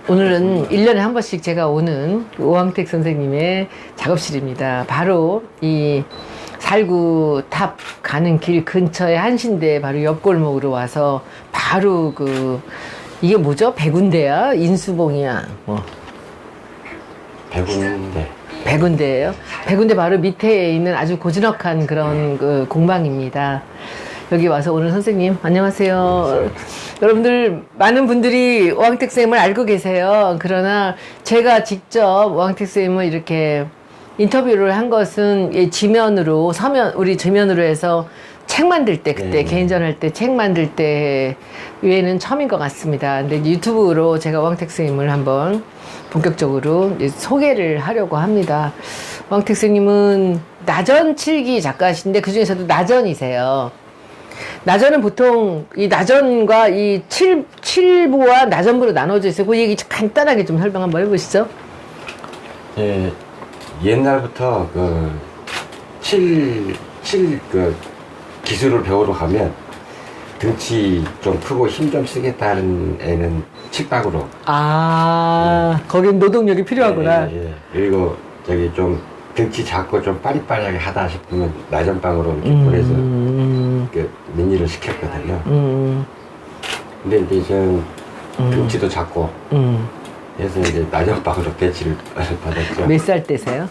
오늘은 1년에 한 번씩 제가 오는 오왕택 선생님의 작업실입니다. 바로 이 살구 탑 가는 길 근처에 한신대 바로 옆 골목으로 와서 바로 이게 뭐죠? 백운대야? 인수봉이야? 뭐. 백운대. 백운대예요. 백운대 바로 밑에 있는 아주 고즈넉한 그런 공방입니다. 여기 와서 오늘 선생님 안녕하세요. 여러분들 많은 분들이 오왕택 쌤을 알고 계세요. 그러나 제가 직접 오왕택 쌤을 이렇게 인터뷰를 한 것은 지면으로 우리 지면으로 해서 책 만들 때 그때 개인전 할 때 책 만들 때 외에는 처음인 것 같습니다. 근데 유튜브로 제가 오왕택 쌤을 한번 본격적으로 소개를 하려고 합니다. 오왕택 쌤님은 나전 칠기 작가신데 그 중에서도 나전이세요. 나전은 보통 이 나전과 이 칠부와 나전부로 나눠져 있어요. 그 얘기 간단하게 좀 설명 한번 해보시죠. 예, 옛날부터 기술을 배우러 가면 등치 좀 크고 힘 좀 쓰겠다는 애는 칠박으로. 거긴 노동력이 필요하구나. 예. 그리고 저기 좀 등치 작고 좀 빠리빠리하게 하다 싶으면 나전방으로 이렇게 보내서 민의를 시켰거든요. 근데 이제 저는 등치도 작고 그래서 이제 나전방으로 배치를 받았죠. 몇 살 때세요?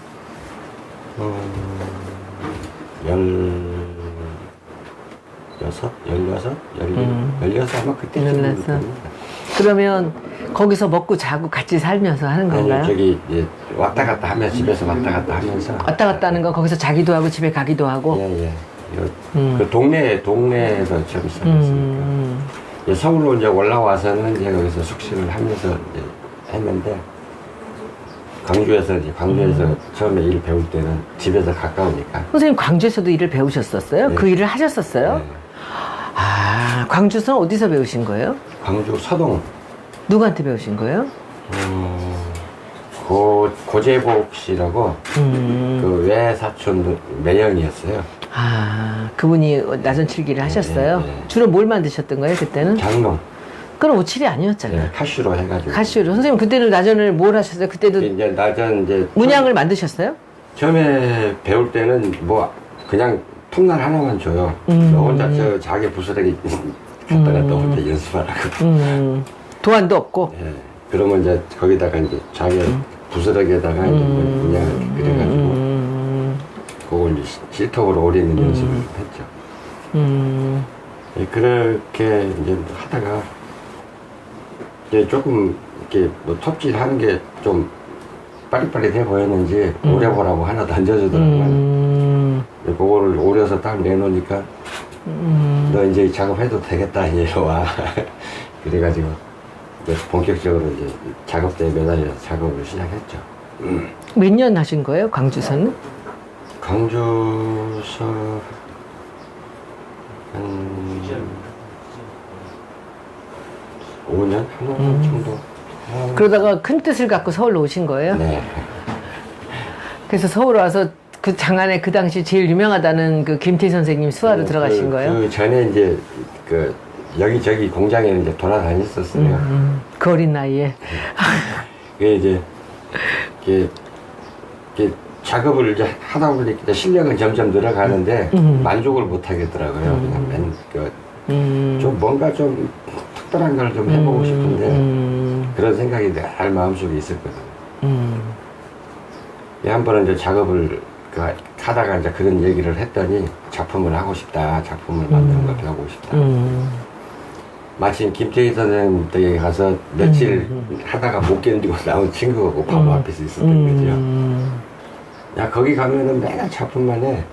16 아마 그때쯤. 그러면 거기서 먹고 자고 같이 살면서 하는 건가요? 아니, 저기 이제 왔다 갔다 하면서 집에서 왔다 갔다 하면서. 왔다 갔다 하는 건 거기서 자기도 하고 집에 가기도 하고. 예. 그 동네에서 처음 시작했으니까. 서울로 이제 올라와서는 이제 거기서 숙식을 하면서 이제 했는데 광주에서 처음에 일 배울 때는 집에서 가까우니까. 선생님 광주에서도 일을 배우셨었어요? 네. 그 일을 하셨었어요? 네. 광주에서는 어디서 배우신 거예요? 광주 서동. 누구한테 배우신 거예요? 고재복 씨라고 그 외사촌 매형이었어요. 그분이 나전 칠기를 하셨어요? 네. 주로 뭘 만드셨던 거예요 그때는? 장롱. 그럼 오칠이 아니었잖아요. 네, 카슈로 해가지고. 카슈로. 선생님 그때는 나전을 뭘 하셨어요? 그때도 이제 나전 이제 문양을 만드셨어요? 처음에 배울 때는 뭐 그냥 톱날 하나만 줘요. 혼자 자기 부스러기 갖다가 또 혼자 연습하라고. 도안도 없고. 예. 그러면 이제 거기다가 이제 자기 부스러기에다가 이제 문양을 그려가지고 그걸 이제 실톱으로 오리는 연습을 했죠. 예, 그렇게 이제 하다가 이제 조금 이렇게 뭐 톱질 하는 게 좀 빠릿빠릿해 보였는지 오래 보라고 하나 던져주더라고요. 그거를 오려서 딱 내놓으니까 너 이제 작업해도 되겠다 이리 와. 그래가지고 이제 본격적으로 이제 작업대에 매달려서 작업을 시작했죠. 몇 년 하신 거예요 광주서는? 광주서 한 5년? 한 5년 정도. 그러다가 큰 뜻을 갖고 서울로 오신 거예요? 네. 그래서 서울 와서 그 장안에 그 당시 제일 유명하다는 그 김태 선생님 수하로 들어가신 거예요? 그 전에 이제 여기저기 공장에 이제 돌아다녔었어요. 그 어린 나이에. 그게 이제 이게 작업을 이제 하다 보니까 실력은 점점 늘어가는데 만족을 못 하겠더라고요. 그냥 좀 뭔가 좀 특별한 걸 좀 해보고 싶은데 그런 생각이 늘 마음속에 있었거든요. 한 번은 이제 작업을 하다가 이제 그런 얘기를 했더니 작품을 하고 싶다, 작품을 만드는 걸 배우고 싶다. 마침 김태희 선생님 댁에 가서 며칠 하다가 못 견디고 나온 친구가 바로 앞에서 있었던 거죠. 야, 거기 가면은 맨날 작품만 해.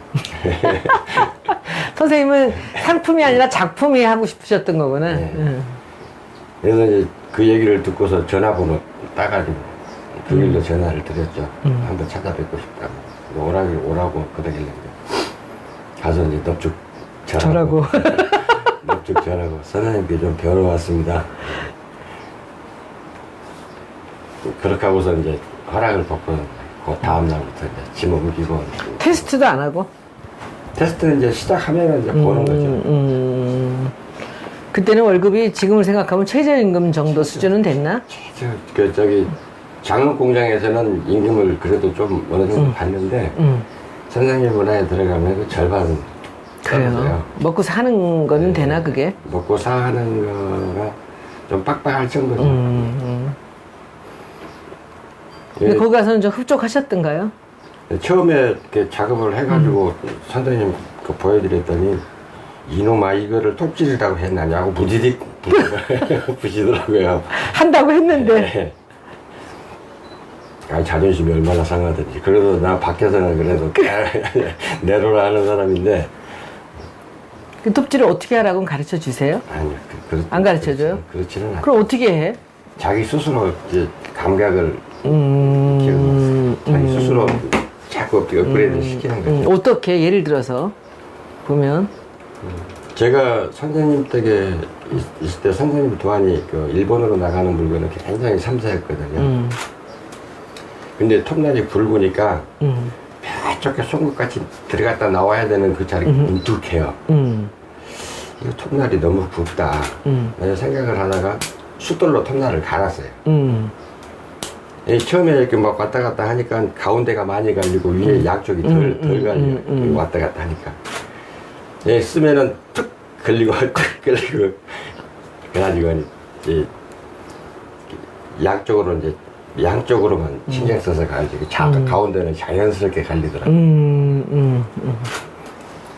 선생님은 상품이 아니라 작품이 하고 싶으셨던 거구나. 네. 그래서 이제 그 얘기를 듣고서 전화번호 따가지고 그 일로 전화를 드렸죠. 한번 찾아뵙고 싶다고. 오라고 그러길래 가서 이제 넙죽 전하고 넙죽 전하고 선생님께 좀 배우러 왔습니다. 그렇게 하고서 이제 허락을 받고 그 다음 날부터 이제 짐 옮기고. 테스트도 안 하고? 테스트는 이제 시작하면 이제 보는 거죠. 그때는 월급이 지금을 생각하면 최저임금 정도 수준은 됐나? 저기 장롱 공장에서는 임금을 그래도 좀 어느 정도 받는데 선생님 문화에 들어가면 그 절반은 그래요. 떨어져요. 먹고 사는 거는 네. 되나 그게? 먹고 사는 거가 좀 빡빡할 정도죠. 근데 예, 거기 가서는 좀 흡족하셨던가요? 처음에 이렇게 작업을 해가지고 선생님 그 보여드렸더니 이놈아 이거를 톱질이라고 했나냐고 부디딕 부시더라고요. 한다고 했는데 네. 아, 자존심이 얼마나 상하든지. 그래도 나 밖에서는 그래도 내로라 하는 사람인데. 그 톱질을 어떻게 하라고 가르쳐 주세요? 아니요. 안 가르쳐줘요? 그렇지는 않아요. 그럼 어떻게 해? 자기 스스로 이제 감각을 키우는 자기 스스로 자꾸 업그레이드 시키는 거죠. 어떻게 예를 들어서 보면 제가 선생님 댁에 있을 때 선생님 도안이 그 일본으로 나가는 물건을 굉장히 섬세했거든요. 근데 톱날이 굵으니까 뾰족하게 송곳같이 들어갔다 나와야 되는 그 자리 뭉툭해요. 이거 톱날이 너무 굵다. 내가 생각을 하다가 숫돌로 톱날을 갈았어요. 처음에 이렇게 막 왔다 갔다 하니까 가운데가 많이 갈리고 위에 양쪽이 덜 갈려요. 왔다 갔다 하니까. 예, 쓰면은 툭 걸리고 툭 걸리고 그래가지고 이제 양쪽으로만 신경 써서 가야지. 가운데는 자연스럽게 갈리더라고요.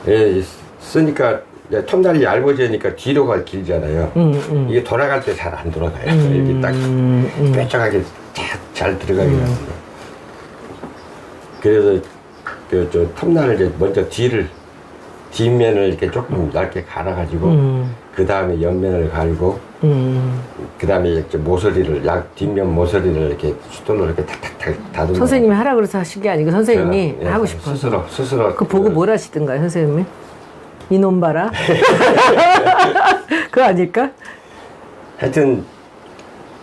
예, 쓰니까 톱날이 얇아지니까 뒤로가 길잖아요. 이게 돌아갈 때 잘 안 돌아가요. 이렇게 딱 뾰족하게 잘 들어가게 합니다. 그래서 저 톱날을 이제 먼저 뒷면을 이렇게 조금 얇게 갈아가지고 그 다음에 옆면을 갈고 그 다음에 이제 모서리를 뒷면 모서리를 이렇게 숫돌로 이렇게 탁탁탁 다듬어. 선생님이 하라고 그래서 하신 게 아니고 선생님이 예, 하고 싶어서 스스로 그 보고 뭘 하시던가요 선생님이? 이놈 봐라 그거 아닐까? 하여튼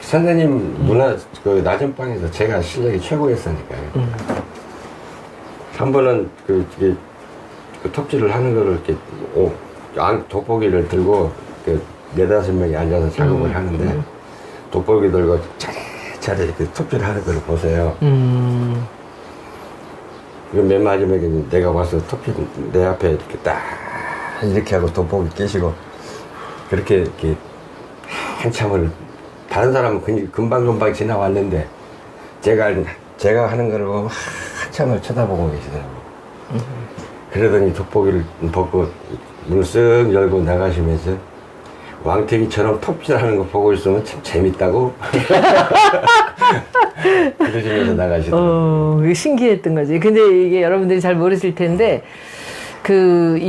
선생님 문화 그 낮은 방에서 제가 실력이 최고였으니까요. 한 번은 그 톱질을 하는 거를 이렇게 돋보기를 들고 네다섯 명이 앉아서 작업을 하는데 돋보기 들고 차례차례 이렇게 톱질을 하는 걸 보세요. 맨 마지막에 내가 와서 톱질 내 앞에 이렇게 딱 이렇게 하고 돋보기 끼시고 그렇게 이렇게 한참을 다른 사람은 금방금방 지나왔는데 제가 하는 거를 보고 한참을 쳐다보고 계시더라고요. 그러더니 돋보기를 벗고 문을 쓱 열고 나가시면서 왕태기처럼 톱질하는 거 보고 있으면 참 재밌다고 그러시면서 나가시더라고요. 그게 신기했던 거지. 근데 이게 여러분들이 잘 모르실 텐데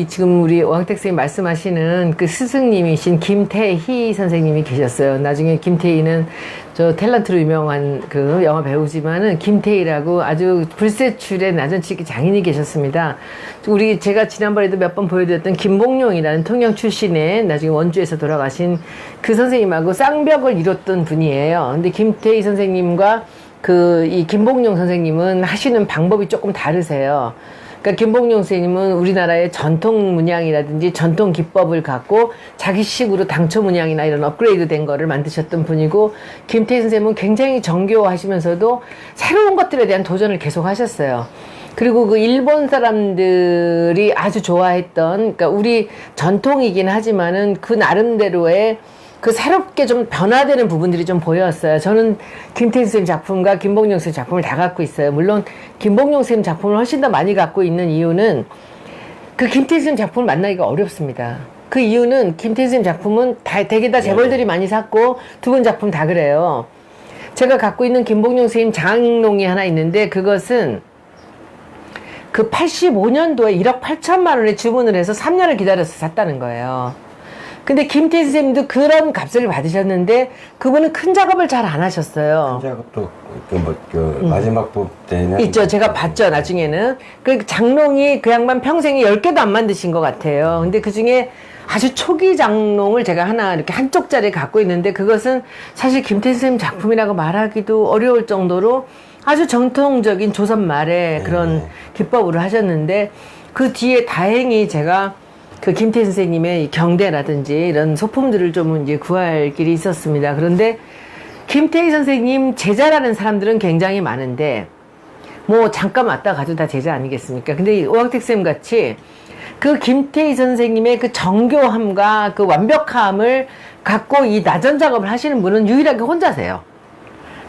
지금 우리 오항택 선생님 말씀하시는 그 스승님이신 김태희 선생님이 계셨어요. 나중에 김태희는 저 탤런트로 유명한 그 영화 배우지만은 김태희라고 아주 불세출의 나전치기 장인이 계셨습니다. 제가 지난번에도 몇 번 보여드렸던 김봉룡이라는 통영 출신의 나중에 원주에서 돌아가신 그 선생님하고 쌍벽을 이뤘던 분이에요. 근데 김태희 선생님과 이 김봉룡 선생님은 하시는 방법이 조금 다르세요. 그러니까 김봉룡 선생님은 우리나라의 전통 문양이라든지 전통 기법을 갖고 자기식으로 당초 문양이나 이런 업그레이드 된 거를 만드셨던 분이고, 김태희 선생님은 굉장히 정교하시면서도 새로운 것들에 대한 도전을 계속 하셨어요. 그리고 그 일본 사람들이 아주 좋아했던, 그러니까 우리 전통이긴 하지만은 그 나름대로의 그 새롭게 좀 변화되는 부분들이 좀 보였어요. 저는 김태희 선생님 작품과 김봉룡 선생님 작품을 다 갖고 있어요. 물론 김봉룡 선생님 작품을 훨씬 더 많이 갖고 있는 이유는 그 김태희 선생님 작품을 만나기가 어렵습니다. 그 이유는 김태희 선생님 작품은 되게 다 재벌들이 많이 샀고 두 분 작품 다 그래요. 제가 갖고 있는 김봉룡 선생님 장롱이 하나 있는데 그것은 그 85년도에 1억 8천만 원에 주문을 해서 3년을 기다려서 샀다는 거예요. 근데 김태희 선생님도 그런 값을 받으셨는데 그분은 큰 작업을 잘 안 하셨어요. 큰 작업도 마지막 부 때는 있죠. 제가 봤죠. 나중에는 그 장롱이 그 양반 평생에 10개도 안 만드신 것 같아요. 근데 그 중에 아주 초기 장롱을 제가 하나 이렇게 한쪽짜리 갖고 있는데 그것은 사실 김태희 선생님 작품이라고 말하기도 어려울 정도로 아주 정통적인 조선 말의 그런 기법으로 하셨는데 그 뒤에 다행히 제가 그 김태희 선생님의 경대라든지 이런 소품들을 좀 이제 구할 길이 있었습니다. 그런데 김태희 선생님 제자라는 사람들은 굉장히 많은데 뭐 잠깐 왔다 가도 다 제자 아니겠습니까? 근데 이 오왕택 쌤 같이 그 김태희 선생님의 그 정교함과 그 완벽함을 갖고 이 나전 작업을 하시는 분은 유일하게 혼자세요.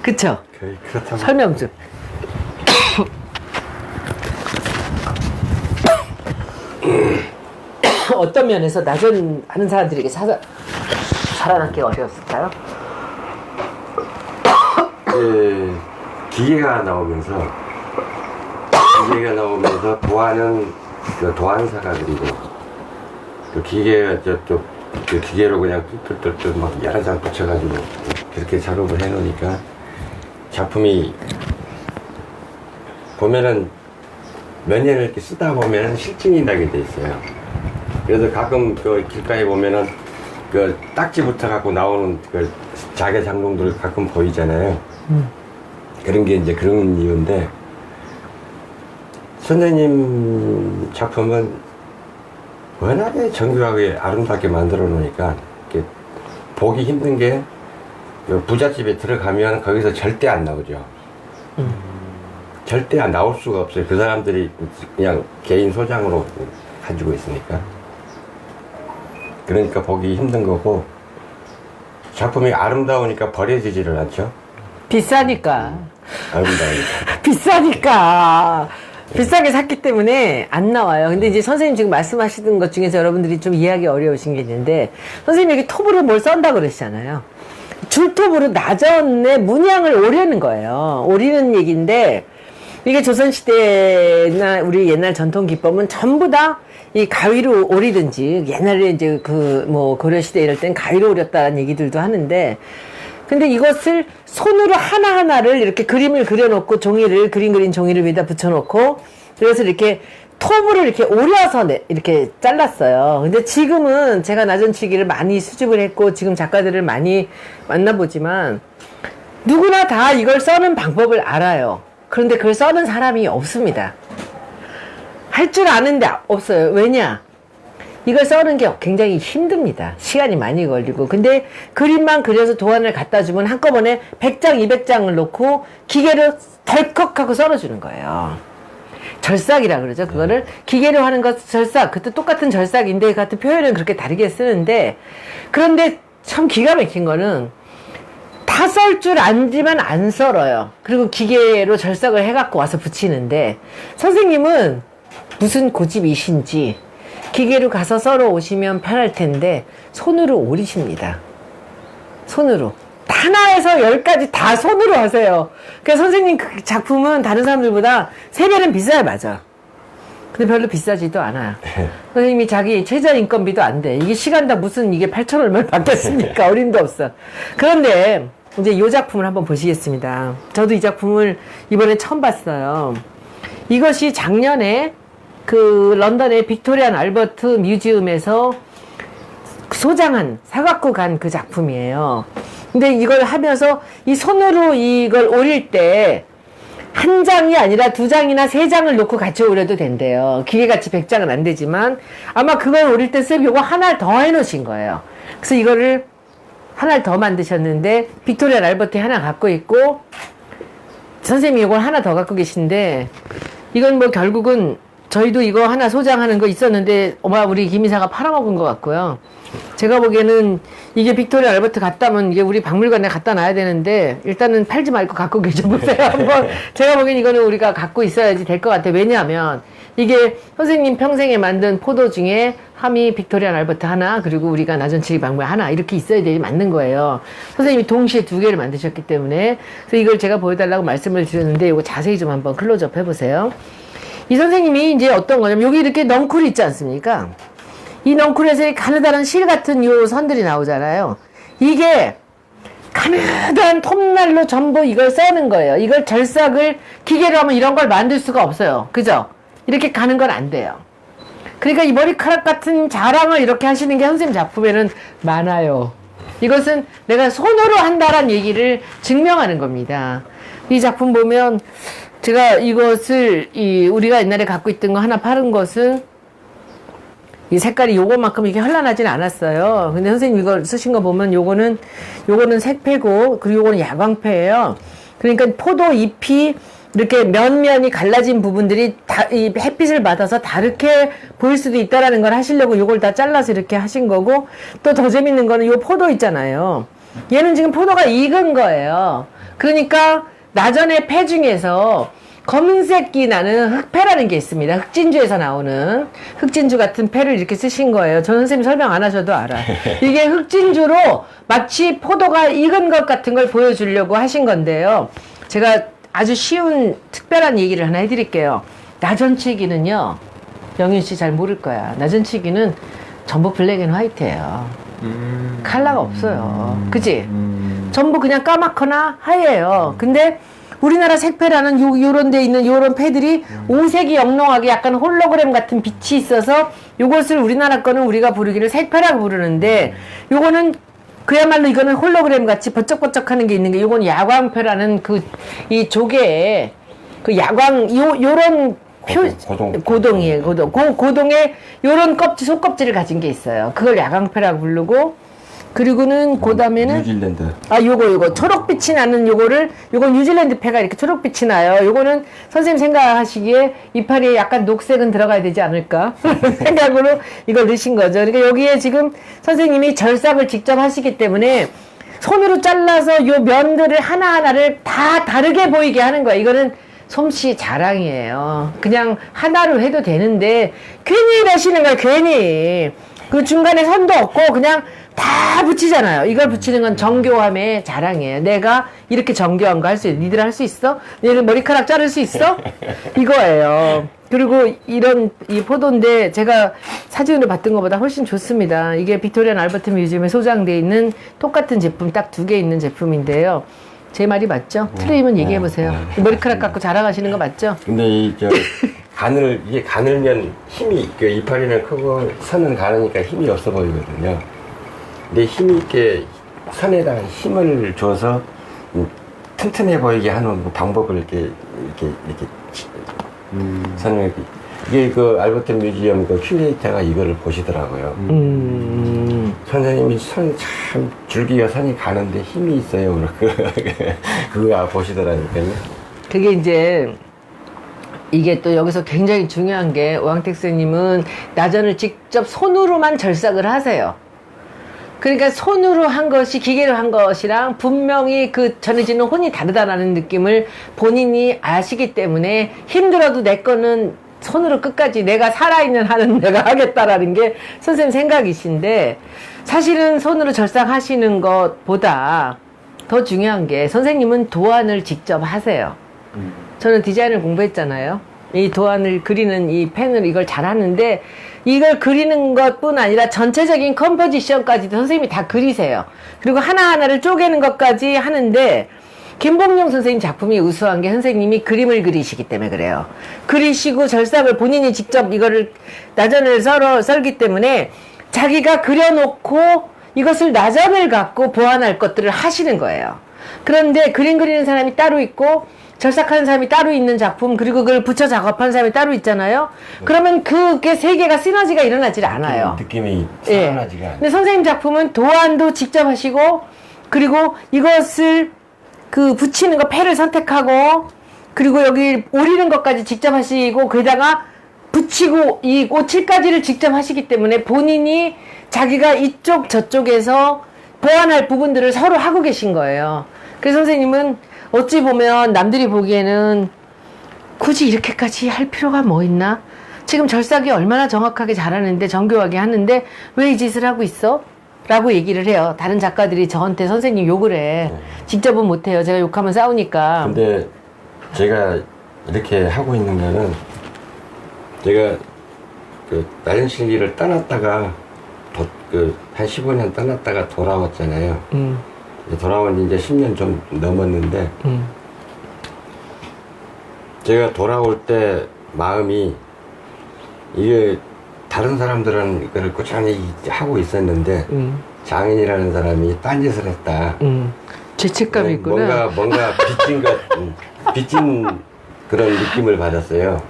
그쵸? 그렇다고. 설명 좀. 어떤 면에서 나전하는 사람들에게 살아남기 어려웠을까요? 기계가 나오면서 도안은 그 도안사가 그리고 그 기계가 그 기계로 그냥 뚫뚫뚫뚫 막 여러 장 붙여가지고 그렇게 작업을 해놓으니까 작품이 보면은 몇 년을 이렇게 쓰다 보면은 실증이 나게 돼 있어요. 그래서 가끔 그 길가에 보면은 그 딱지부터 갖고 나오는 그 자개 장롱들 가끔 보이잖아요. 그런 게 이제 그런 이유인데, 선생님 작품은 워낙에 정교하게 아름답게 만들어 놓으니까 보기 힘든 게 부잣집에 들어가면 거기서 절대 안 나오죠. 절대 안 나올 수가 없어요. 그 사람들이 그냥 개인 소장으로 가지고 있으니까. 그러니까 보기 힘든 거고, 작품이 아름다우니까 버려지지를 않죠. 비싸니까. 아름다우니까. 비싸니까. 비싸게 샀기 때문에 안 나와요. 근데 이제 선생님 지금 말씀하시던 것 중에서 여러분들이 좀 이해하기 어려우신 게 있는데, 선생님이 여기 톱으로 뭘 썬다 그러시잖아요. 줄톱으로 나전의 문양을 오려는 거예요. 오리는 얘기인데, 이게 조선시대나 우리 옛날 전통 기법은 전부 다 이 가위로 오리든지, 옛날에 이제 고려시대 이럴 땐 가위로 오렸다는 얘기들도 하는데, 근데 이것을 손으로 하나하나를 이렇게 그림을 그려놓고 그림 그린 종이를 위에다 붙여놓고, 그래서 이렇게 톱으로 이렇게 오려서 이렇게 잘랐어요. 근데 지금은 제가 나전치기를 많이 수집을 했고, 지금 작가들을 많이 만나보지만, 누구나 다 이걸 써는 방법을 알아요. 그런데 그걸 써는 사람이 없습니다. 할 줄 아는데 없어요. 왜냐? 이걸 써는 게 굉장히 힘듭니다. 시간이 많이 걸리고. 근데 그림만 그려서 도안을 갖다 주면 한꺼번에 100장, 200장을 놓고 기계로 덜컥하고 썰어주는 거예요. 절삭이라 그러죠. 그거를 기계로 하는 것 절삭. 그것도 똑같은 절삭인데 같은 표현은 그렇게 다르게 쓰는데, 그런데 참 기가 막힌 거는 다 썰 줄 알지만 안 썰어요. 그리고 기계로 절삭을 해갖고 와서 붙이는데, 선생님은 무슨 고집이신지 기계로 가서 썰어 오시면 편할 텐데 손으로 오리십니다. 손으로. 하나에서 10까지 다 손으로 하세요. 그러니까 선생님 그 작품은 다른 사람들보다 3배는 비싸요. 맞아. 근데 별로 비싸지도 않아요. 선생님이 자기 최저인건비도 안 돼. 이게 시간당 무슨 이게 8천 얼마를 받겠습니까? 어림도 없어. 그런데 이제 이 작품을 한번 보시겠습니다. 저도 이 작품을 이번에 처음 봤어요. 이것이 작년에 그 런던의 빅토리안 알버트 뮤지엄에서 소장한, 사갖고 간 그 작품이에요. 근데 이걸 하면서 이 손으로 이걸 오릴 때 한 장이 아니라 2장이나 3장을 놓고 같이 오려도 된대요. 기계같이 100장은 안 되지만 아마 그걸 오릴 때 쌤 요거 하나를 더 해놓으신 거예요. 그래서 이거를 하나를 더 만드셨는데 빅토리안 알버트에 하나 갖고 있고 선생님이 이걸 하나 더 갖고 계신데, 이건 뭐 결국은 저희도 이거 하나 소장하는 거 있었는데 우리 김 이사가 팔아먹은 것 같고요. 제가 보기에는 이게 빅토리아 알버트 갔다면 이게 우리 박물관에 갖다 놔야 되는데 일단은 팔지 말고 갖고 계셔보세요. 한번. 제가 보기엔 이거는 우리가 갖고 있어야지 될 것 같아요. 왜냐하면 이게 선생님 평생에 만든 포도 중에 함이 빅토리아 알버트 하나, 그리고 우리가 나전치기 박물관 하나, 이렇게 있어야 되지 맞는 거예요. 선생님이 동시에 2개를 만드셨기 때문에. 그래서 이걸 제가 보여달라고 말씀을 드렸는데 이거 자세히 좀 한번 클로즈업 해보세요. 이 선생님이 이제 어떤 거냐면 여기 이렇게 넝쿨이 있지 않습니까? 이 넝쿨에서 가느다란 실 같은 요 선들이 나오잖아요. 이게 가느다란 톱날로 전부 이걸 써는 거예요. 이걸 절삭을 기계로 하면 이런 걸 만들 수가 없어요. 그죠? 이렇게 가는 건 안 돼요. 그러니까 이 머리카락 같은 자랑을 이렇게 하시는 게 선생님 작품에는 많아요. 이것은 내가 손으로 한다란 얘기를 증명하는 겁니다. 이 작품 보면 제가 이것을 우리가 옛날에 갖고 있던 거 하나 파는 것은 이 색깔이 요거만큼 이게 현란하진 않았어요. 근데 선생님 이걸 쓰신 거 보면 요거는 색패고, 그리고 요거는 야광패예요. 그러니까 포도 잎이 이렇게 면면이 갈라진 부분들이 이 햇빛을 받아서 다르게 보일 수도 있다라는 걸 하시려고 요걸 다 잘라서 이렇게 하신 거고, 또 더 재밌는 거는 요 포도 있잖아요. 얘는 지금 포도가 익은 거예요. 그러니까 나전의 패 중에서 검은색이 나는 흑패라는 게 있습니다. 흑진주에서 나오는 흑진주 같은 패를 이렇게 쓰신 거예요. 전 선생님 설명 안 하셔도 알아요. 이게 흑진주로 마치 포도가 익은 것 같은 걸 보여주려고 하신 건데요. 제가 아주 쉬운 특별한 얘기를 하나 해드릴게요. 나전치기는요, 영윤 씨 잘 모를 거야. 나전치기는 전부 블랙 앤 화이트예요. 컬러가 없어요. 그치? 전부 그냥 까맣거나 하얘요. 근데 우리나라 색패라는 요런 데 있는 요런 패들이 오색이 영롱하게 약간 홀로그램 같은 빛이 있어서 요것을 우리나라 거는 우리가 부르기를 색패라고 부르는데, 요거는 그야말로 이거는 홀로그램 같이 번쩍번쩍 하는 게 있는 게, 요건 야광패라는 이 조개에 그 야광 요런 고동이에요. 고동에 요런 껍질, 속껍질을 가진 게 있어요. 그걸 야광패라고 부르고, 그리고는 그 다음에는 뉴질랜드. 요거 초록빛이 나는 요건 뉴질랜드 패가 이렇게 초록빛이 나요. 요거는 선생님 생각하시기에 이파리에 약간 녹색은 들어가야 되지 않을까 생각으로 이걸 넣으신 거죠. 그러니까 여기에 지금 선생님이 절삭을 직접 하시기 때문에 손으로 잘라서 요 면들을 하나하나를 다 다르게 보이게 하는 거야. 이거는 솜씨 자랑이에요. 그냥 하나로 해도 되는데 괜히 이러시는 거야. 괜히 그 중간에 선도 없고 그냥 다 붙이잖아요. 이걸 붙이는 건 정교함의 자랑이에요. 내가 이렇게 정교한 거 할 수 있어. 니들 할 수 있어? 얘는 머리카락 자를 수 있어? 이거예요. 그리고 이 포도인데 제가 사진으로 봤던 것보다 훨씬 좋습니다. 이게 빅토리아 알버트 뮤지엄에 소장되어 있는 똑같은 제품 딱 2개 있는 제품인데요. 제 말이 맞죠? 틀리면 얘기해보세요. 머리카락 갖고 자랑하시는 거 맞죠? 근데 이게 가늘면 힘이, 이파리는 크고 선은 가느니까 힘이 없어 보이거든요. 근데 힘이 있게, 선에다가 힘을 줘서 튼튼해 보이게 하는 방법을 이렇게 선을, 이게 알버트 뮤지엄 큐레이터가 이거를 보시더라고요. 선생님이 선 참 줄기가 선이 가는데 힘이 있어요. 그거 보시더라니까요. 그게 이제 이게 또 여기서 굉장히 중요한 게, 오왕택 선생님은 나전을 직접 손으로만 절삭을 하세요. 그러니까 손으로 한 것이 기계로 한 것이랑 분명히 그 전해지는 혼이 다르다라는 느낌을 본인이 아시기 때문에 힘들어도 내 거는 손으로 끝까지 내가 살아있는 한은 내가 하겠다라는 게 선생님 생각이신데, 사실은 손으로 절삭하시는 것보다 더 중요한 게 선생님은 도안을 직접 하세요. 저는 디자인을 공부했잖아요. 이 도안을 그리는 이 펜을 이걸 잘 하는데, 이걸 그리는 것뿐 아니라 전체적인 컴포지션까지도 선생님이 다 그리세요. 그리고 하나하나를 쪼개는 것까지 하는데, 김봉룡 선생님 작품이 우수한 게 선생님이 그림을 그리시기 때문에 그래요. 그리시고 절삭을 본인이 직접 이거를 나전을 썰기 때문에 자기가 그려놓고 이것을 나전을 갖고 보완할 것들을 하시는 거예요. 그런데 그림 그리는 사람이 따로 있고 절삭하는 사람이 따로 있는 작품, 그리고 그걸 붙여 작업하는 사람이 따로 있잖아요. 그러면 그게 세 개가 시너지가 일어나질 않아요. 느낌이 예. 시너지가 않아요. 근데 선생님 작품은 도안도 직접 하시고, 그리고 이것을 붙이는 거 패를 선택하고, 그리고 여기 오리는 것까지 직접 하시고, 거기다가 붙이고 이 오칠까지를 직접 하시기 때문에 본인이 자기가 이쪽 저쪽에서 보완할 부분들을 서로 하고 계신 거예요. 그래서 선생님은 어찌 보면 남들이 보기에는 굳이 이렇게까지 할 필요가 뭐 있나? 지금 절삭이 얼마나 정확하게 잘하는데, 정교하게 하는데 왜 이 짓을 하고 있어? 라고 얘기를 해요. 다른 작가들이 저한테 선생님 욕을 해. 직접은 못해요. 제가 욕하면 싸우니까. 근데 제가 이렇게 하고 있는 거는, 제가 나전 실기를 떠났다가 한 15년 떠났다가 돌아왔잖아요. 돌아온 지 이제 10년 좀 넘었는데, 제가 돌아올 때 마음이, 이게 다른 사람들은 이걸 꾸준히 하고 있었는데 장인이라는 사람이 딴짓을 했다. 죄책감이 있구나. 뭔가 빚진 그런 느낌을 받았어요.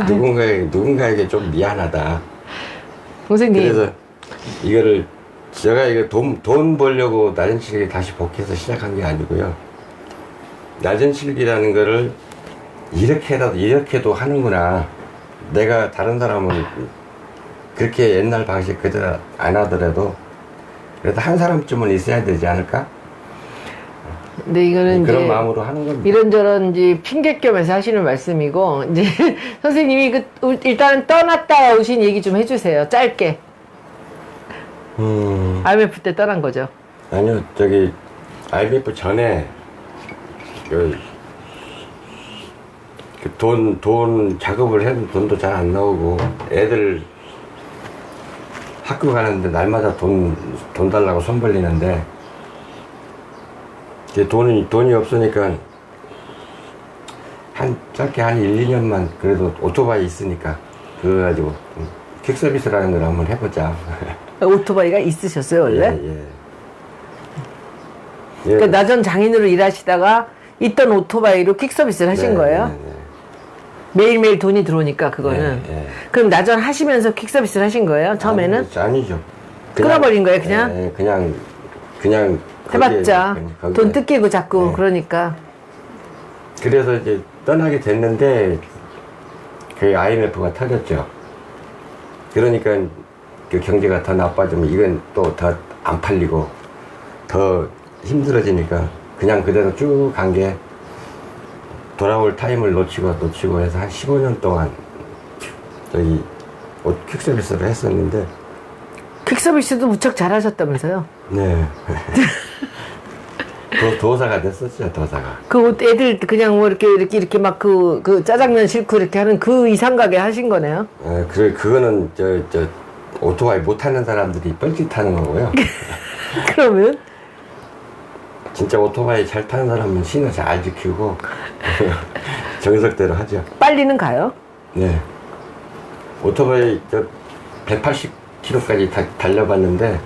누군가에게 좀 미안하다. 선생님. 그래서 이거를 제가 이거 돈 벌려고 낮은 칠기 다시 복귀해서 시작한 게 아니고요. 낮은 칠기라는 거를 이렇게도 하는구나. 내가 다른 사람은 그렇게 옛날 방식 그대로 안 하더라도 그래도 한 사람쯤은 있어야 되지 않을까? 근데 이거는 그런 이제 마음으로 하는 겁니다. 이런저런 이제 핑계 겸해서 하시는 말씀이고, 이제 선생님이 일단 떠났다 오신 얘기 좀 해주세요. 짧게. IMF 때 떠난 거죠. 아니요, IMF 전에 돈 작업을 해도 돈도 잘 안 나오고 애들 학교 가는데 날마다 돈 달라고 손 벌리는데 이제 돈이 없으니까 짧게 한 1, 2년만 그래도 오토바이 있으니까 그거 가지고 퀵 서비스라는 걸 한번 해보자. 오토바이가 있으셨어요, 원래? 예. 그러니까 나전 장인으로 일하시다가 있던 오토바이로 퀵 서비스를 하신 거예요? 네. 매일매일 돈이 들어오니까 그거는. 네. 그럼 나전 하시면서 퀵 서비스를 하신 거예요? 처음에는? 아니죠. 끊어버린 거예요, 그냥? 네, 그냥 해봤자 거기에 돈 뜯기고 자꾸 네. 그러니까. 그래서 이제 떠나게 됐는데 그 IMF가 터졌죠. 그러니까 그 경제가 더 나빠지면 이건 또 더 안 팔리고 더 힘들어지니까 그냥 그대로 쭉 간 게 돌아올 타임을 놓치고 해서 한 15년 동안 퀵 서비스를 했었는데. 퀵 서비스도 무척 잘하셨다면서요? 네. 도사가 됐었죠, 도사가. 그 애들 그냥 뭐 이렇게 막 그 짜장면 싣고 이렇게 하는 그 이상가게 하신 거네요? 그거는 오토바이 못 타는 사람들이 뻘짓하는 거고요. 그러면? 진짜 오토바이 잘 타는 사람은 신호 잘 지키고 정석대로 하죠. 빨리는 가요? 네. 오토바이 180km까지 달려봤는데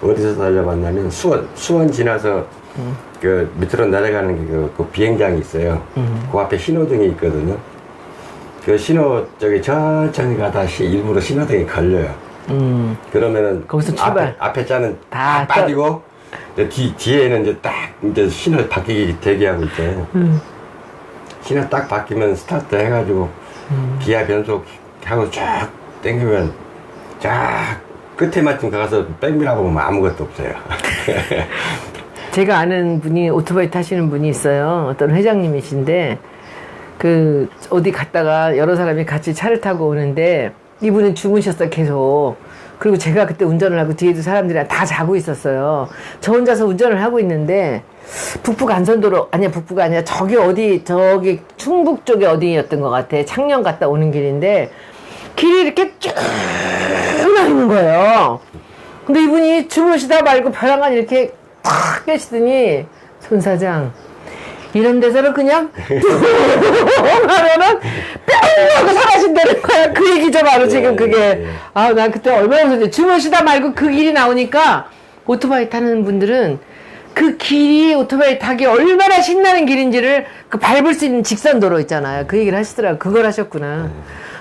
어디서 달려봤냐면 수원 지나서 그 밑으로 내려가는 그 비행장이 있어요. 그 앞에 신호등이 있거든요. 그 천천히 가다 일부러 신호등이 걸려요. 그러면은 거기서 출발. 앞에 차는 다 다 빠지고 뒤에는 이제 신호 바뀌기 대기하고 있잖아요. 신호 딱 바뀌면 스타트 해가지고 기아 변속 하고 쫙 당기면 쫙 끝에만큼 가서 백미라고 보면 아무것도 없어요. 제가 아는 분이 오토바이 타시는 분이 있어요. 어떤 회장님이신데 그 어디 갔다가 여러 사람이 같이 차를 타고 오는데 이분은 주무셨어 계속. 그리고 제가 그때 운전을 하고 뒤에도 사람들이 다 자고 있었어요. 저 혼자서 운전을 하고 있는데 북부 간선도로 아니야 북부가 아니라 저기 충북 쪽에 어디였던 것 같아. 창녕 갔다 오는 길인데 길이 이렇게 쭉 나있는 거예요. 근데 이분이 주무시다 말고 벼랑간 이렇게 탁 깨시더니 손 사장 이런 데서는 그냥 하면은 뿅 하고 사라진다는 거야. 그 얘기죠 바로 지금 그게. 아, 난 그때 얼마나 무서운데 주무시다 말고 그 길이 나오니까 오토바이 타는 분들은 그 길이 오토바이 타기 얼마나 신나는 길인지를 그 밟을 수 있는 직선도로 있잖아요. 그 얘기를 하시더라고요. 그걸 하셨구나.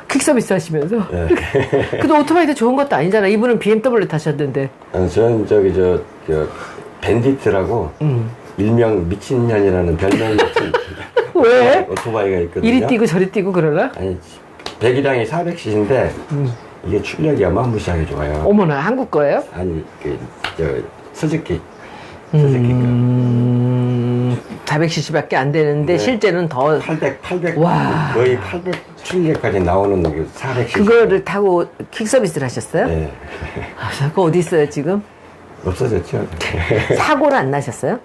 퀵 서비스 하시면서. 근데 오토바이도 좋은 것도 아니잖아. 이분은 BMW 타셨는데. 저는 밴디트라고 일명 미친년이라는 별명이 왜? 오토바이가 있거든요. 이리 뛰고 저리 뛰고 그러나? 아니 배기량이 400cc인데 이게 출력이 어마무시하게 좋아요. 어머나 한국 거예요? 아니 스즈키 400cc밖에 안 되는데 네. 실제는 더 800 와. 거의 800 출력까지 나오는 그 400cc. 그거를 타고 퀵 서비스를 하셨어요? 네. 아, 그거 어디 있어요 지금? 없어졌죠. 사고는 안 나셨어요?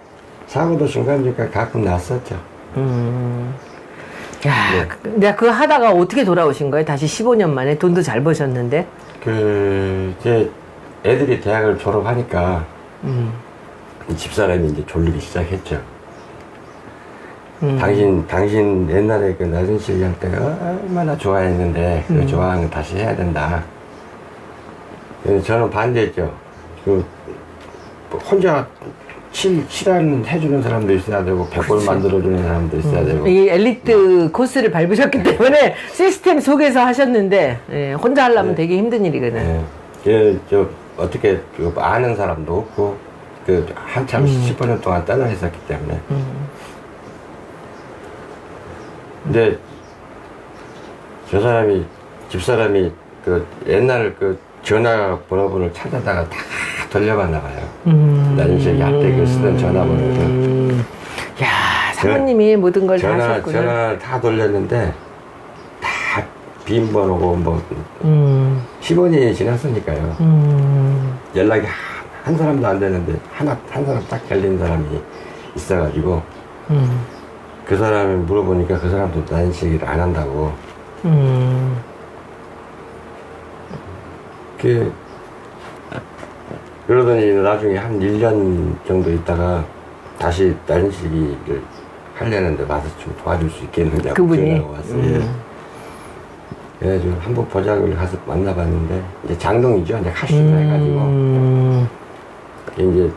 사고도 중간중간 가끔 났었죠. 야, 내가 그거 하다가 어떻게 돌아오신 거예요? 다시 15년 만에 돈도 잘 버셨는데? 이제 애들이 대학을 졸업하니까 집사람이 이제 졸리기 시작했죠. 당신 옛날에 그 낮은 시간 때가 얼마나 좋아했는데 그 좋아하는 거 다시 해야 된다. 저는 반대했죠. 혼자 칠하는 해주는 사람도 있어야 되고 백골 만들어주는 사람도 있어야 되고. 이 엘리트 코스를 밟으셨기 때문에 시스템 속에서 하셨는데 혼자 하려면 되게 힘든 일이거든. 저 어떻게 아는 사람도 없고 한참 10년 동안 떠나 있었기 때문에. 근데 저 사람이 집사람이 옛날 전화번호를 찾아다가 다 돌려봤나 봐요. 난시에 약대기 쓰던 전화번호를. 야, 사모님이 모든 걸 다 하셨구나. 전화를 다 돌렸는데 다 비밀번호고 15년이 지났으니까요. 연락이 한 사람도 안 되는데 한 사람 딱 걸린 사람이 있어가지고 그 사람이 물어보니까 그 사람도 난시 얘기를 안 한다고. 그러더니 나중에 한 1년 정도 있다가 다시 난시기를 하려는데 와서 좀 도와줄 수 있겠느냐고 그분이? 전화가 왔어요. 그래가지고 한번 보자고 가서 만나봤는데 이제 장동이죠. 이제 카시나 해가지고 이제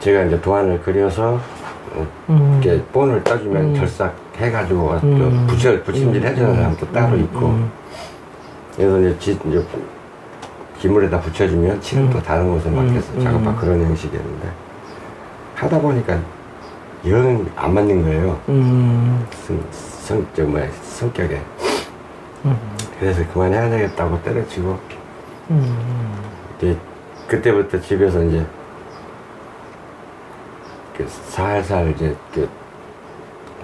제가 이제 도안을 그려서 이렇게 본을 떠주면 결삭 해가지고 붙임질 해주는 사람도 따로 있고 그래서 이제 기물에다 붙여주면 칠은 또 다른 곳에 맡겨서 작업하고 그런 형식이었는데 하다 보니까 영 안 맞는 거예요. 성격에. 그래서 그만해야 되겠다고 때려치고 이제 그때부터 집에서 이제 살살 이제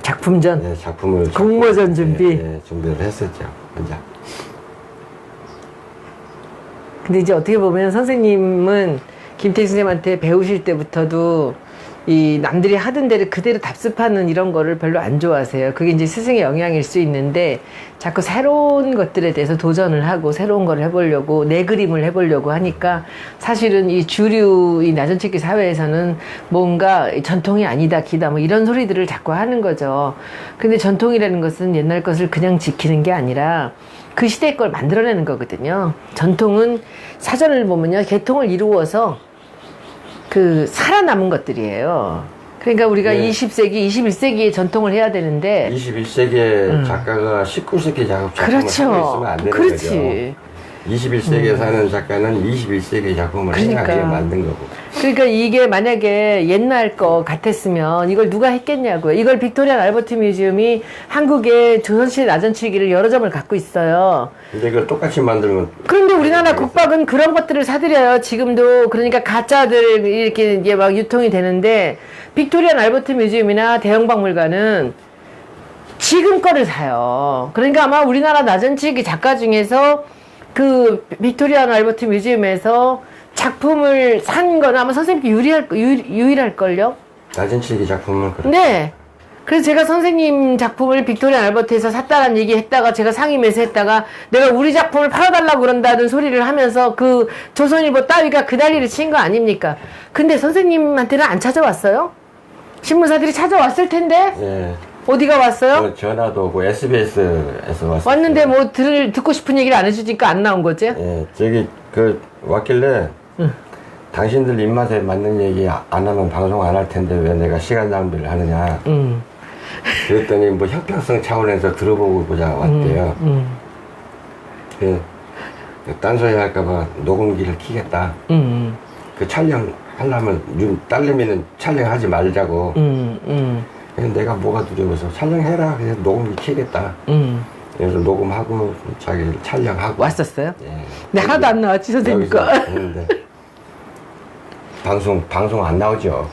작품전? 네, 작품을 공모전 준비? 네, 준비를 했었죠. 혼자. 근데 이제 어떻게 보면 선생님은 김태희 선생님한테 배우실 때부터도 이 남들이 하던 대로 그대로 답습하는 이런 거를 별로 안 좋아하세요. 그게 이제 스승의 영향일 수 있는데 자꾸 새로운 것들에 대해서 도전을 하고 새로운 걸 해보려고 내 그림을 해보려고 하니까 사실은 이 주류 이 나전치기 사회에서는 뭔가 전통이 아니다 기다 뭐 이런 소리들을 자꾸 하는 거죠. 근데 전통이라는 것은 옛날 것을 그냥 지키는 게 아니라 그 시대 걸 만들어내는 거거든요. 전통은 사전을 보면요 개통을 이루어서 살아남은 것들이에요. 그러니까 우리가 네. 20세기, 21세기에 전통을 해야 되는데 21세기의 작가가 19세기 작품을 그렇죠. 하고 있으면 안 되는 그렇지. 거죠. 21세기에 사는 작가는 21세기 작품을 그러니까. 해야 만든 거고. 그러니까 이게 만약에 옛날 거 같았으면 이걸 누가 했겠냐고요. 이걸 빅토리아 알버트 뮤지엄이 한국의 조선시대 나전치기를 여러 점을 갖고 있어요. 근데 이걸 똑같이 만들면. 그런데 우리나라 국박은 그런 것들을 사들여요. 지금도. 그러니까 가짜들 이렇게 이제 막 유통이 되는데 빅토리아 알버트 뮤지엄이나 대형박물관은 지금 거를 사요. 그러니까 아마 우리나라 나전치기 작가 중에서 빅토리아 알버트 뮤지엄에서 작품을 산 거는 아마 선생님께 유일할걸요? 나전치기 작품은 그렇죠. 네. 그래서 제가 선생님 작품을 빅토리아 알버트에서 샀다는 얘기 했다가 제가 상임에서 했다가 내가 우리 작품을 팔아달라고 그런다는 소리를 하면서 조선일보 따위가 그 난리를 친 거 아닙니까? 근데 선생님한테는 안 찾아왔어요? 신문사들이 찾아왔을 텐데? 예. 어디가 왔어요? 전화도 오고 SBS에서 왔어요. 왔는데 뭐 듣고 싶은 얘기를 안 해주니까 안 나온 거지? 예, 저기 왔길래 당신들 입맛에 맞는 얘기 안 하면 방송 안 할 텐데 왜 내가 시간 낭비를 하느냐. 그랬더니 뭐 형평성 차원에서 들어보고 보자 왔대요. 딴소리 할까봐 녹음기를 켜겠다. 그 촬영하려면 딸내미는 촬영하지 말자고. 그래서 내가 뭐가 두려워서 촬영해라. 그래서 녹음기 켜겠다. 그래서 녹음하고 자기 촬영하고 왔었어요? 예. 네, 하나도 안 나왔지 선생님 거. 했는데 방송 안 나오죠.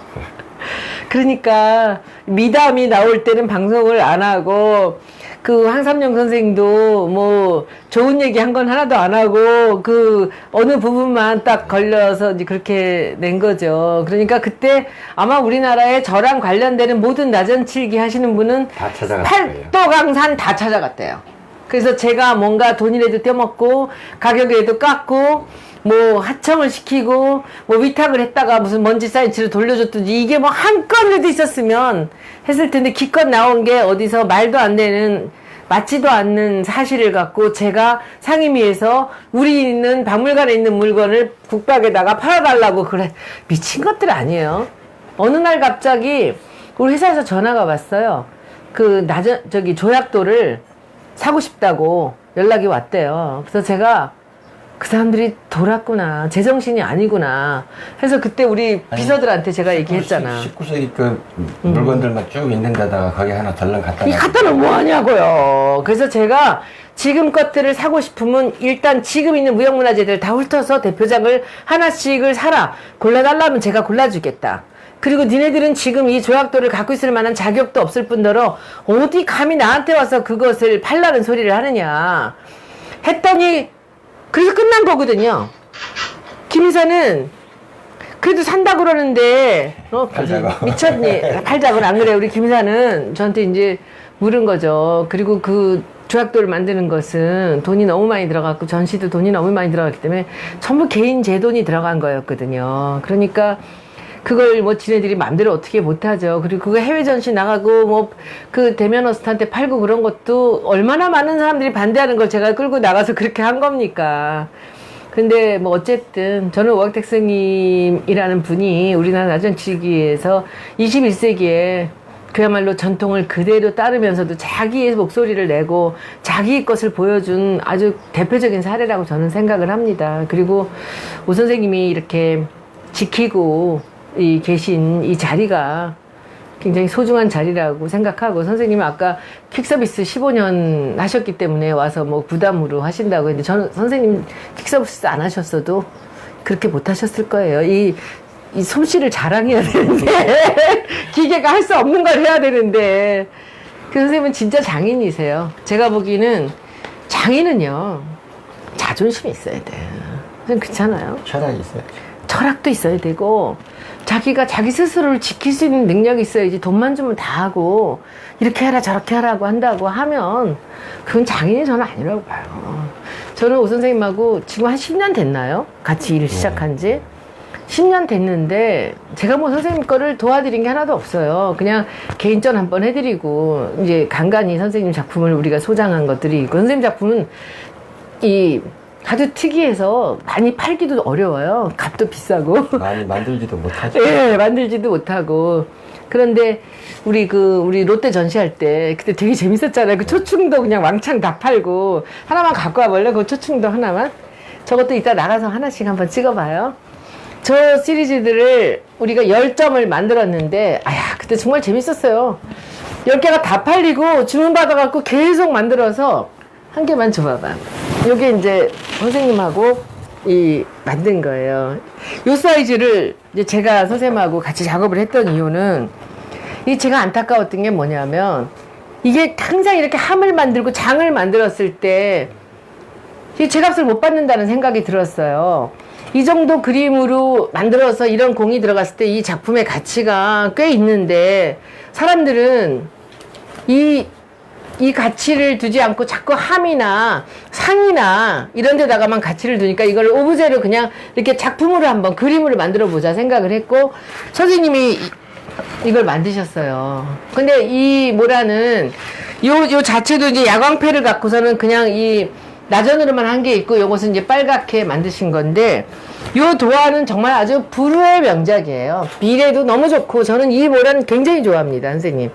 그러니까 미담이 나올 때는 방송을 안 하고 황삼영 선생도 뭐 좋은 얘기 한 건 하나도 안 하고 어느 부분만 딱 걸려서 이제 그렇게 낸 거죠. 그러니까 그때 아마 우리나라에 저랑 관련되는 모든 나전칠기 하시는 분은 다 찾아갔을 거예요. 팔도강산 다 찾아갔대요. 그래서 제가 뭔가 돈이라도 떼먹고 가격이라도 깎고 뭐 하청을 시키고 뭐 위탁을 했다가 무슨 먼지 사이즈를 돌려줬든지 이게 뭐 한 건이라도 있었으면 했을 텐데 기껏 나온 게 어디서 말도 안 되는 맞지도 않는 사실을 갖고 제가 상임위에서 우리 있는 박물관에 있는 물건을 국박에다가 팔아달라고 그래. 미친 것들 아니에요. 어느 날 갑자기 우리 회사에서 전화가 왔어요. 조약도를 사고 싶다고 연락이 왔대요. 그래서 제가 그 사람들이 돌았구나. 제정신이 아니구나. 해서 그때 우리 비서들한테 제가 얘기했잖아. 19세기 그 물건들만 쭉 있는 데다가 거기 하나 덜렁 갖다 이 갖다 놓으면 뭐 하냐고요. 그래서 제가 지금 것들을 사고 싶으면 일단 지금 있는 무형문화재들 다 훑어서 대표작을 하나씩을 사라. 골라달라면 제가 골라주겠다. 그리고 니네들은 지금 이 조약도를 갖고 있을 만한 자격도 없을 뿐더러 어디 감히 나한테 와서 그것을 팔라는 소리를 하느냐 했더니 그래서 끝난 거거든요. 김 이사는 그래도 산다 그러는데 팔자고. 미쳤니? 팔자고 안 그래. 우리 김 이사는 저한테 이제 물은 거죠. 그리고 그 조약도를 만드는 것은 돈이 너무 많이 들어갔고 전시도 돈이 너무 많이 들어갔기 때문에 전부 개인 제 돈이 들어간 거였거든요. 그러니까 그걸 뭐 지네들이 마음대로 어떻게 못하죠. 그리고 그거 해외 전시 나가고 뭐 그 대면 어스트한테 팔고 그런 것도 얼마나 많은 사람들이 반대하는 걸 제가 끌고 나가서 그렇게 한 겁니까. 근데 뭐 어쨌든 저는 오광택 스님이라는 분이 우리나라 나전치기에서 21세기에 그야말로 전통을 그대로 따르면서도 자기의 목소리를 내고 자기 것을 보여준 아주 대표적인 사례라고 저는 생각을 합니다. 그리고 오 선생님이 이렇게 지키고 계신 이 자리가 굉장히 소중한 자리라고 생각하고, 선생님은 아까 퀵서비스 15년 하셨기 때문에 와서 뭐 부담으로 하신다고 했는데, 저는 선생님 퀵서비스 안 하셨어도 그렇게 못 하셨을 거예요. 이 솜씨를 자랑해야 되는데 기계가 할 수 없는 걸 해야 되는데, 그 선생님은 진짜 장인이세요. 제가 보기에는 장인은요 자존심이 있어야 돼요. 그렇잖아요. 철학이 있어요. 철학도 있어야 되고, 자기가 자기 스스로를 지킬 수 있는 능력이 있어야지. 돈만 주면 다 하고 이렇게 해라 저렇게 하라고 한다고 하면 그건 장인이 저는 아니라고 봐요. 저는 오 선생님하고 지금 한 10년 됐나요? 같이 일을 시작한 지 10년 됐는데 제가 뭐 선생님 거를 도와드린 게 하나도 없어요. 그냥 개인전 한번 해드리고 이제 간간히 선생님 작품을 우리가 소장한 것들이 있고, 선생님 작품은 아주 특이해서 많이 팔기도 어려워요. 값도 비싸고. 많이 만들지도 못하죠. 예, 만들지도 못하고. 그런데 우리 롯데 전시할 때 그때 되게 재밌었잖아요. 그 초충도 그냥 왕창 다 팔고. 하나만 갖고 와볼래? 그 초충도 하나만? 저것도 이따 나가서 하나씩 한번 찍어봐요. 저 시리즈들을 우리가 10점을 만들었는데, 그때 정말 재밌었어요. 10개가 다 팔리고 주문받아갖고 계속 만들어서 한 개만 줘봐봐. 요게 이제 선생님하고 만든 거예요. 요 사이즈를 이제 제가 선생님하고 같이 작업을 했던 이유는, 제가 안타까웠던 게 뭐냐면, 이게 항상 이렇게 함을 만들고 장을 만들었을 때 제값을 못 받는다는 생각이 들었어요. 이 정도 그림으로 만들어서 이런 공이 들어갔을 때 이 작품의 가치가 꽤 있는데, 사람들은 이 가치를 두지 않고 자꾸 함이나 상이나 이런 데다가만 가치를 두니까 이걸 오브제로 그냥 이렇게 작품으로 한번 그림으로 만들어 보자 생각을 했고, 선생님이 이걸 만드셨어요. 근데 이 모라는 요 자체도 이제 야광패를 갖고서는 그냥 이 나전으로만 한 게 있고, 요것은 이제 빨갛게 만드신 건데, 요 도화는 정말 아주 불후의 명작이에요. 미래도 너무 좋고, 저는 이 모라는 굉장히 좋아합니다, 선생님.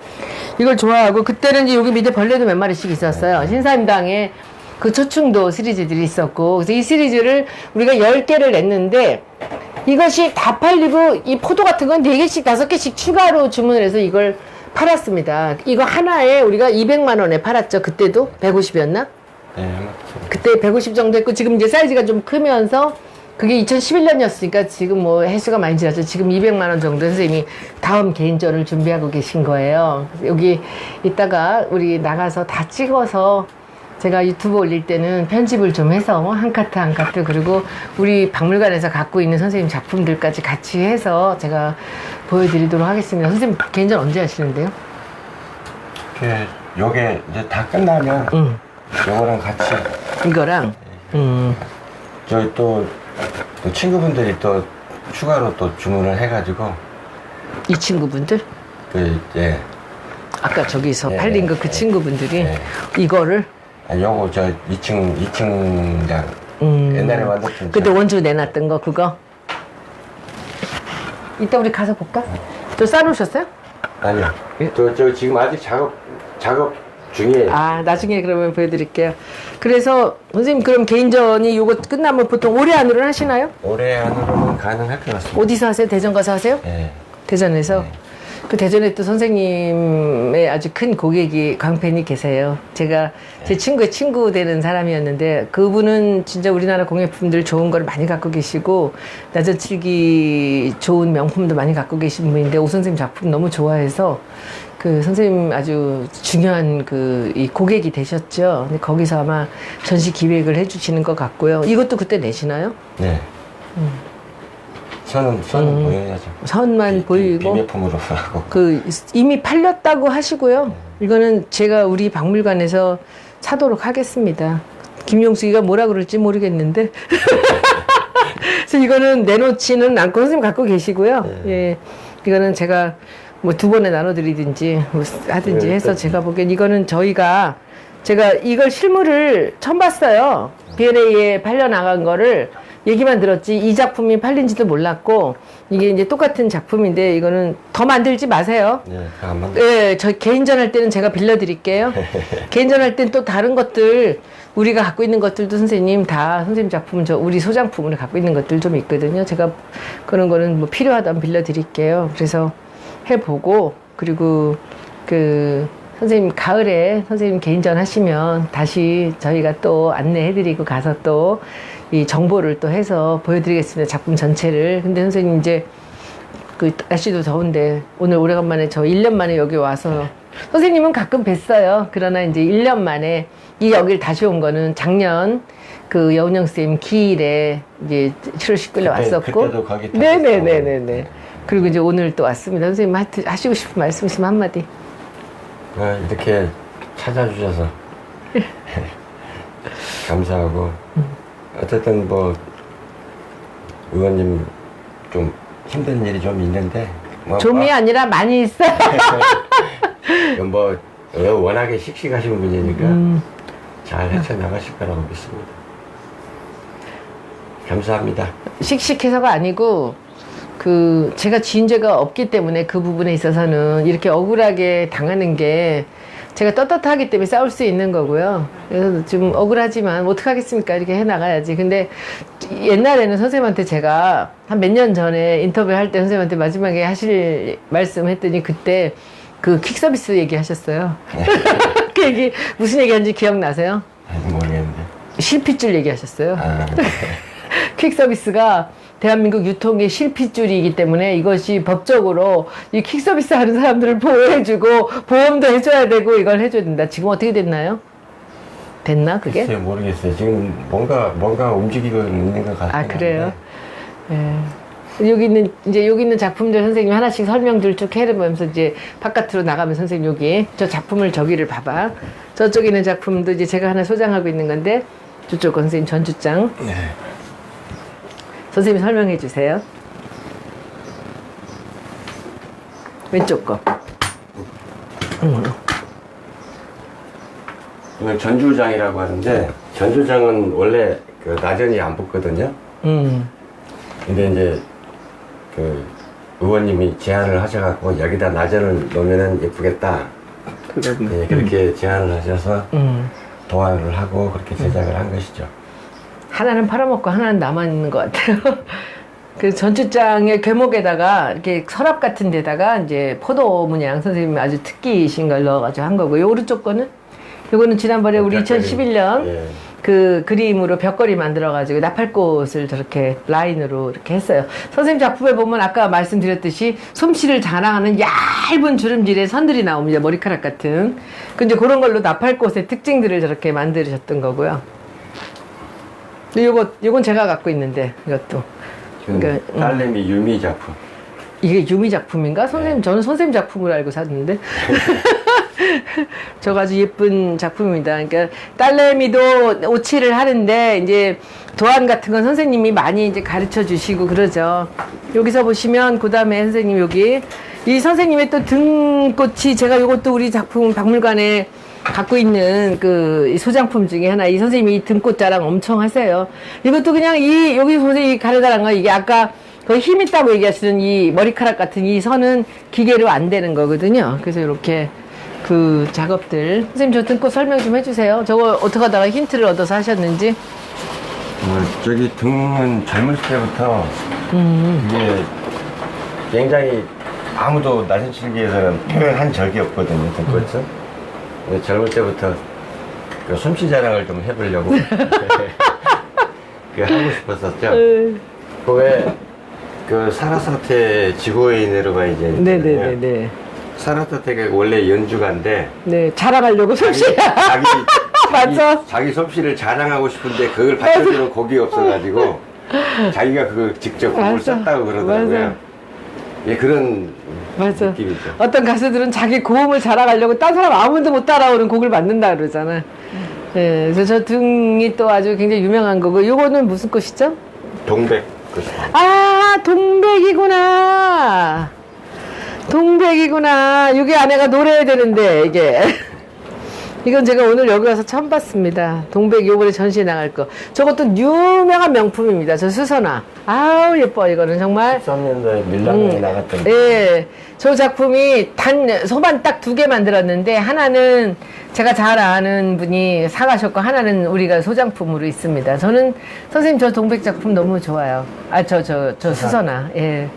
이걸 좋아하고, 그때는 이제 여기 밑에 벌레도 몇 마리씩 있었어요. 신사임당에 그 초충도 시리즈들이 있었고, 그래서 이 시리즈를 우리가 10개를 냈는데, 이것이 다 팔리고, 이 포도 같은 건 4개씩, 5개씩 추가로 주문을 해서 이걸 팔았습니다. 이거 하나에 우리가 200만 원에 팔았죠. 그때도 150이었나? 네, 그때 150 정도 했고, 지금 이제 사이즈가 좀 크면서, 그게 2011년이었으니까 지금 뭐 횟수가 많이 지났죠. 지금 200만 원 정도 선생님이 다음 개인전을 준비하고 계신 거예요. 여기 이따가 우리 나가서 다 찍어서 제가 유튜브 올릴 때는 편집을 좀 해서 한 카트 한 카트, 그리고 우리 박물관에서 갖고 있는 선생님 작품들까지 같이 해서 보여드리도록 하겠습니다. 선생님 개인전 언제 하시는데요? 요게 이제 다 끝나면 요거랑 같이 이거랑 저희 또 친구분들이 또 추가로 또 주문을 해가지고, 이 친구분들? 아까 저기서 팔린 거 그 친구분들이 이거를? 요거 저 2층장 옛날에 만들었던 그때 원주 내놨던 거 그거? 이따 우리 가서 볼까? 저 싸놓으셨어요? 아니요. 저 지금 아직 작업 중에 나중에 그러면 보여드릴게요. 그래서 선생님 그럼 개인전이 요거 끝나면 보통 올해 안으로는 하시나요? 올해 안으로는 가능할 것 같습니다. 어디서 하세요? 대전 가서 하세요? 네. 대전에서? 그 대전에 또 선생님의 아주 큰 고객이 광팬이 계세요. 제가 제 친구의 친구 되는 사람이었는데 그분은 진짜 우리나라 공예품들 좋은 걸 많이 갖고 계시고 나저칠기 좋은 명품도 많이 갖고 계신 분인데 오 선생님 작품 너무 좋아해서 그 선생님 아주 중요한 이 고객이 되셨죠. 근데 거기서 아마 전시 기획을 해주시는 것 같고요. 이것도 그때 내시나요? 네. 선은 보여야죠. 선만 보이고 비매품으로 하고. 이미 팔렸다고 하시고요. 이거는 제가 우리 박물관에서 사도록 하겠습니다. 김용숙이가 뭐라 그럴지 모르겠는데. 그래서 이거는 내놓지는 않고 선생님 갖고 계시고요. 예. 이거는 제가 뭐 2번에 나눠드리든지 뭐 하든지 해서 제가 보기엔 이거는 제가 이걸 실물을 처음 봤어요. B&A에 팔려나간 거를 얘기만 들었지 이 작품이 팔린지도 몰랐고 이게 이제 똑같은 작품인데 이거는 더 만들지 마세요. 네, 안 만들. 네, 저 개인전 할 때는 제가 빌려드릴게요. 개인전 할 땐 또 다른 것들 우리가 갖고 있는 것들도 선생님 작품은 우리 소장품으로 갖고 있는 것들 좀 있거든요. 제가 그런 거는 뭐 필요하다면 빌려드릴게요. 그래서 해보고 그리고 선생님 가을에 선생님 개인전 하시면 다시 저희가 또 안내해드리고 가서 또 이 정보를 또 해서 보여드리겠습니다. 작품 전체를. 근데 선생님 이제 날씨도 더운데 오늘 오래간만에 1년 만에 여기 와서 선생님은 가끔 뵀어요. 그러나 이제 1년 만에 여기를 다시 온 거는 작년 여운영 쌤 기일에 이제 7월 19일에 왔었고. 그때도 거기 네네네네네. 그리고 이제 오늘 또 왔습니다. 선생님 하시고 싶은 말씀 있으면 한마디. 이렇게 찾아주셔서 감사하고 어쨌든 뭐 의원님 좀 힘든 일이 좀 있는데 좀이 아니라 많이 있어요. 뭐 워낙에 씩씩하신 분이니까 잘 헤쳐나가실 거라고 믿습니다. 감사합니다. 씩씩해서가 아니고 제가 지은 죄가 없기 때문에 그 부분에 있어서는 이렇게 억울하게 당하는 게 제가 떳떳하기 때문에 싸울 수 있는 거고요. 그래서 좀 억울하지만 어떡하겠습니까? 이렇게 해나가야지. 근데 옛날에는 선생님한테 제가 한 몇 년 전에 인터뷰할 때 선생님한테 마지막에 하실 말씀 했더니 그때 퀵서비스 얘기 하셨어요. 그 얘기 무슨 얘기 하는지 기억나세요? 모르겠는데. 실핏줄 얘기 하셨어요. 퀵서비스가 대한민국 유통의 실핏줄이기 때문에 이것이 법적으로 이 퀵서비스 하는 사람들을 보호해주고 보험도 해줘야 되고 이걸 해줘야 된다. 지금 어떻게 됐나요? 됐나 그게? 글쎄요, 모르겠어요. 지금 뭔가 움직이고 있는 것 같아요. 그래요? 예. 여기 있는 작품들 선생님 하나씩 설명들 쭉 해보면서 이제 바깥으로 나가면 선생님 여기 저 작품을 저기를 봐봐. 저쪽에 있는 작품도 이제 제가 하나 소장하고 있는 건데 저쪽 건 선생님 전주장. 네. 선생님이 설명해 주세요. 왼쪽 거. 이건 전주장이라고 하는데 전주장은 원래 나전이 안 붙거든요. 근데 이제 의원님이 제안을 하셔갖고 여기다 나전을 놓으면 예쁘겠다. 네, 그렇게 제안을 하셔서 도안을 하고 그렇게 제작을 한 것이죠. 하나는 팔아먹고 하나는 남아있는 것 같아요. 그 전주장의 궤목에다가 이렇게 서랍 같은 데다가 이제 포도 문양 선생님이 아주 특기이신 걸 넣어가지고 한 거고, 요 오른쪽 거는 요거는 지난번에 우리 2011년 예. 그 그림으로 벽걸이 만들어가지고 나팔꽃을 저렇게 라인으로 이렇게 했어요. 선생님 작품에 보면 아까 말씀드렸듯이 솜씨를 자랑하는 얇은 주름질의 선들이 나옵니다. 머리카락 같은. 근데 그런 걸로 나팔꽃의 특징들을 저렇게 만드셨던 거고요. 근데 요건 제가 갖고 있는데, 이것도. 그러니까, 딸내미 유미 작품. 이게 유미 작품인가? 선생님, 저는 선생님 작품으로 알고 샀는데. 저거 아주 예쁜 작품입니다. 그러니까, 딸내미도 오칠을 하는데, 이제, 도안 같은 건 선생님이 많이 이제 가르쳐 주시고 그러죠. 여기서 보시면, 그 다음에 선생님 여기, 이 선생님의 또 등꽃이, 제가 이것도 우리 작품 박물관에 갖고 있는 그 소장품 중에 하나, 이 선생님이 이 등꽃 자랑 엄청 하세요. 이것도 그냥 여기 선생님이 가르다란 거, 이게 아까 그 힘 있다고 얘기하시는 이 머리카락 같은 이 선은 기계로 안 되는 거거든요. 그래서 이렇게 그 작업들. 선생님 저 등꽃 설명 좀 해주세요. 저거 어떻게 하다가 힌트를 얻어서 하셨는지. 저기 등은 젊을 때부터 이게 굉장히 아무도 나선칠기에서는 표현한 적이 없거든요, 등꽃은. 근데 젊을 때부터 그 솜씨 자랑을 좀 해보려고 그 하고 싶었었죠. 그 사라사테 지구인으로가 이제 네네네네. 사라사테가 원래 연주가인데 네, 자랑하려고 솜씨. 맞아. 자기 솜씨를 자랑하고 싶은데 그걸 받쳐주는 곡이 없어가지고 자기가 그걸 직접 곡을 맞아. 썼다고 그러더라고요. 맞아. 예, 그런 맞아. 느낌이죠. 어떤 가수들은 자기 고음을 자랑하려고 딴 사람 아무도 못 따라오는 곡을 만든다 그러잖아. 네, 그래서 저 등이 또 아주 굉장히 유명한 거고, 요거는 무슨 꽃이죠? 동백. 아, 동백이구나. 동백이구나. 이게 아내가 노래해야 되는데, 이게. 이건 제가 오늘 여기 와서 처음 봤습니다. 동백 요번에 전시에 나갈 거. 저것도 유명한 명품입니다. 저 수선화. 아우, 예뻐. 이거는 정말. 13년도에 밀라노에 나갔던. 예. 저 작품이 소만 딱 2개 만들었는데, 하나는 제가 잘 아는 분이 사가셨고, 하나는 우리가 소장품으로 있습니다. 저는, 선생님 저 동백 작품 너무 좋아요. 아, 저 수선화. 예.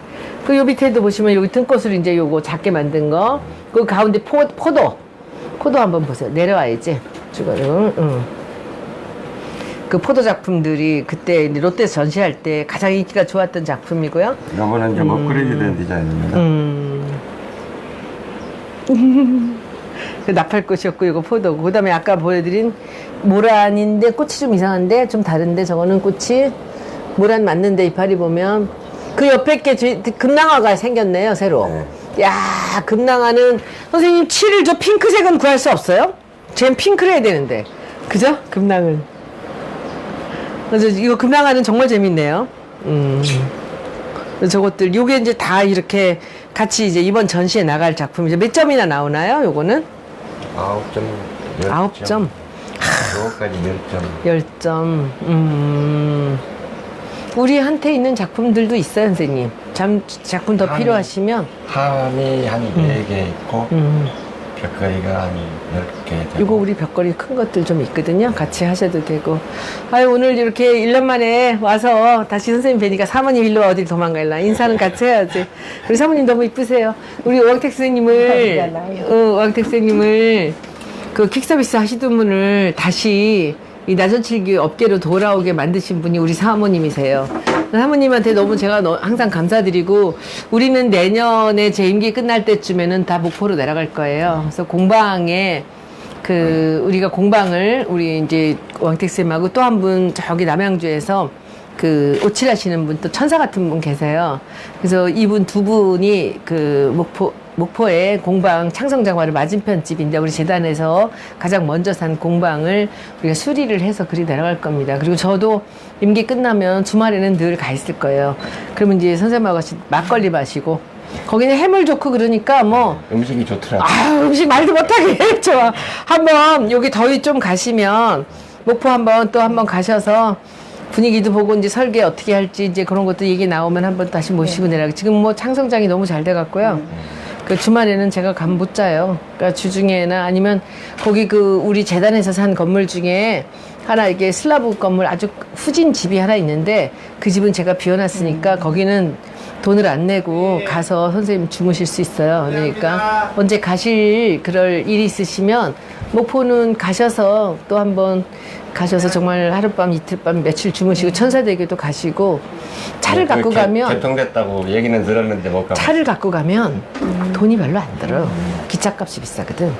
그 요 밑에도 보시면 여기 등꽃을 이제 요거 작게 만든 거. 그 가운데 포도 한번 보세요. 내려와야지. 응. 그 포도 작품들이 그때 롯데에서 전시할 때 가장 인기가 좋았던 작품이고요. 이거는 좀 업그레이드된 디자인입니다. 그 나팔꽃이었고, 이거 포도고. 그 다음에 아까 보여드린 모란인데 꽃이 좀 이상한데, 좀 다른데, 저거는 꽃이 모란 맞는데 이파리 보면 그 옆에 게 금낭화가 생겼네요, 새로. 네. 야, 금낭화는 선생님 칠을 저 핑크색은 구할 수 없어요? 쟨 핑크를 해야 되는데. 그죠? 금낭은. 그래서 이거 금낭화는 정말 재밌네요. 저것들, 요게 이제 다 이렇게 같이 이제 이번 전시에 나갈 작품이죠. 몇 점이나 나오나요, 요거는? 9점. 9점. 요거까지 10점. 10점. 우리한테 있는 작품들도 있어요, 선생님. 작품 더 필요하시면. 함이 한 4개 있고, 벽걸이가 한 10개. 이거 우리 벽걸이 큰 것들 좀 있거든요. 같이 하셔도 되고. 아유, 오늘 이렇게 1년 만에 와서 다시 선생님 뵈니까 사모님 일로 어딜 도망갈라. 인사는 같이 해야지. 우리 사모님 너무 이쁘세요. 우리 오왕택 선생님을, 오왕택 선생님을 그 퀵서비스 하시던 분을 다시 이 나전칠기 업계로 돌아오게 만드신 분이 우리 사모님이세요. 사모님한테 너무 제가 항상 감사드리고, 우리는 내년에 제 임기 끝날 때쯤에는 다 목포로 내려갈 거예요. 그래서 공방에 우리가 공방을 우리 이제 왕택쌤하고 또 한 분 저기 남양주에서 오칠하시는 분, 또 천사 같은 분 계세요. 그래서 이분 2분이 목포의 공방 창성장화를 맞은편 집인데, 우리 재단에서 가장 먼저 산 공방을 우리가 수리를 해서 그리 내려갈 겁니다. 그리고 저도 임기 끝나면 주말에는 늘 가 있을 거예요. 그러면 이제 선생님하고 같이 막걸리 마시고, 거기는 해물 좋고 그러니까 뭐. 음식이 좋더라고요. 음식 말도 못하게 좋아. 한번 여기 더위 좀 가시면 목포 한번 가셔서 분위기도 보고 이제 설계 어떻게 할지 이제 그런 것도 얘기 나오면 한번 다시 모시고 내려가. 지금 뭐 창성장이 너무 잘 돼갖고요. 그 주말에는 제가 감 못 자요. 그러니까 주중에나 아니면 거기 우리 재단에서 산 건물 중에 하나 이게 슬라브 건물 아주 후진 집이 하나 있는데, 그 집은 제가 비워놨으니까 거기는 돈을 안 내고 가서 선생님 주무실 수 있어요. 그러니까 언제 가실 그럴 일이 있으시면 목포는 가셔서 또 한번 가셔서 정말 하룻밤 이틀밤 며칠 주무시고 천사대교도 가시고, 차를 갖고 가면 개통됐다고 얘기는 들었는데 못 가봤어요. 차를 갖고 가면 돈이 별로 안 들어요. 기차값이 비싸거든.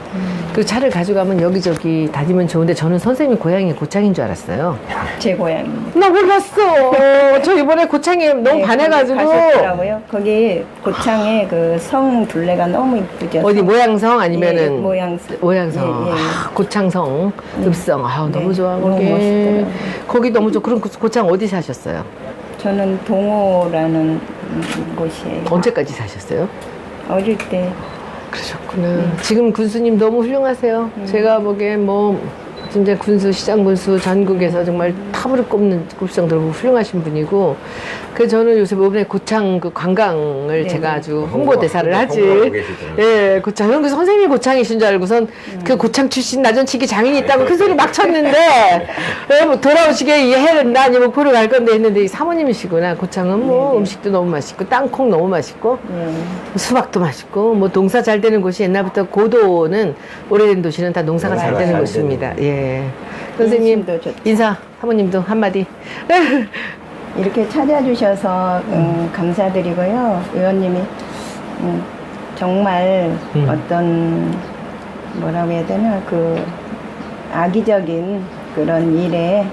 그 차를 가져가면 여기저기 다니면 좋은데, 저는 선생님이 고향이 고창인 줄 알았어요. 제 고향입니다. 나 몰랐어. 저 이번에 고창에 너무 반해가지고. 가셨더라고요. 거기 고창에 그 성 둘레가 너무 이쁘죠. 어디 모양성 아니면은 모양성. 모양성. 예, 예. 고창성, 읍성. 너무 좋아. 너무 거기. 멋있더라고요. 거기 너무 좋고. 그럼 고창 어디 사셨어요? 저는 동호라는 곳이에요. 언제까지 사셨어요? 어릴 때. 그러셨구나. 지금 군수님 너무 훌륭하세요. 제가 보기엔 진짜 군수, 시장 군수 전국에서 정말 무릎 꿇을 정도로 훌륭하신 분이고, 그래서 저는 요새 이번에 고창 그 관광을 네, 제가 네. 아주 홍보대사를 하지. 홍보하고 계시더라고요. 예, 고창. 저는 그 선생님이 고창이신 줄 알고선 그 고창 출신 나전치기 장인이 있다고 큰 소리 막 쳤는데, 예, 뭐 돌아오시게 이 해를 나 아니 목포를 갈 건데 했는데 이 사모님이시구나. 고창은 뭐 네, 네. 음식도 너무 맛있고, 땅콩 너무 맛있고, 네. 수박도 맛있고, 뭐 농사 잘 되는 곳이 옛날부터 고도는 오래된 도시는 다 농사가 잘 되는 잘 곳입니다. 예. 선생님, 인심도 좋죠. 인사, 사모님도 한마디. 이렇게 찾아주셔서 감사드리고요. 의원님이 정말 어떤 뭐라고 해야 되나 그 악의적인 그런 일에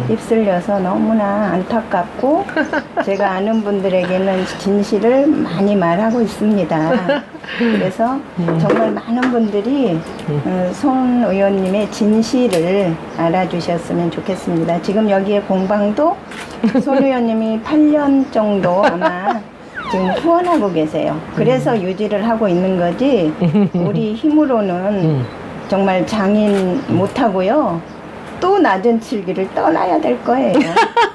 휩쓸려서 너무나 안타깝고 제가 아는 분들에게는 진실을 많이 말하고 있습니다. 그래서 정말 많은 분들이 손 의원님의 진실을 알아주셨으면 좋겠습니다. 지금 여기에 공방도 손 의원님이 8년 정도 아마 지금 후원하고 계세요. 그래서 유지를 하고 있는 거지 우리 힘으로는 정말 장인 못하고요. 또 낮은 칠기를 떠나야 될 거예요.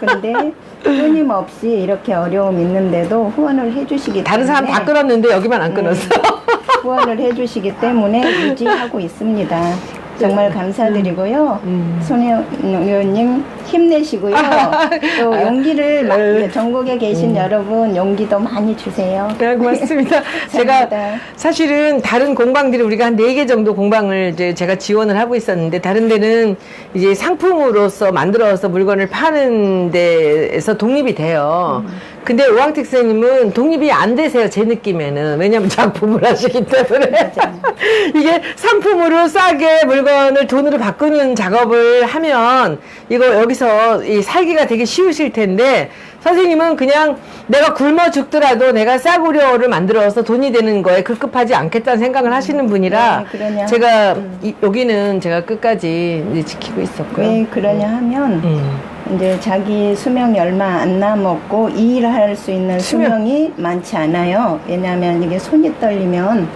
근데 끊임없이 이렇게 어려움 있는데도 후원을 해주시기 때문에 다른 사람 다 끊었는데 여기만 안 끊었어. 후원을 해주시기 때문에 유지하고 있습니다. 정말 감사드리고요. 손 의원님 힘내시고요. 또 용기를 막 전국에 계신 여러분 용기도 많이 주세요. 네, 고맙습니다. 제가 사실은 다른 공방들이 우리가 한 4개 정도 공방을 이제 제가 지원을 하고 있었는데 다른 데는 이제 상품으로서 만들어서 물건을 파는 데에서 독립이 돼요. 근데 오왕택 선생님은 독립이 안 되세요. 제 느낌에는. 왜냐면 작품을 하시기 때문에. 이게 상품으로 싸게 물건을 돈으로 바꾸는 작업을 하면 이거 여기서 이 살기가 되게 쉬우실 텐데 선생님은 그냥 내가 굶어 죽더라도 내가 싸구려를 만들어서 돈이 되는 거에 급급하지 않겠다는 생각을 하시는 분이라 네, 제가 여기는 제가 끝까지 이제 지키고 있었고요. 왜 그러냐 하면 이제 자기 수명이 얼마 안 남았고 이 일을 할 수 있는 수명이 많지 않아요. 왜냐하면 이게 손이 떨리면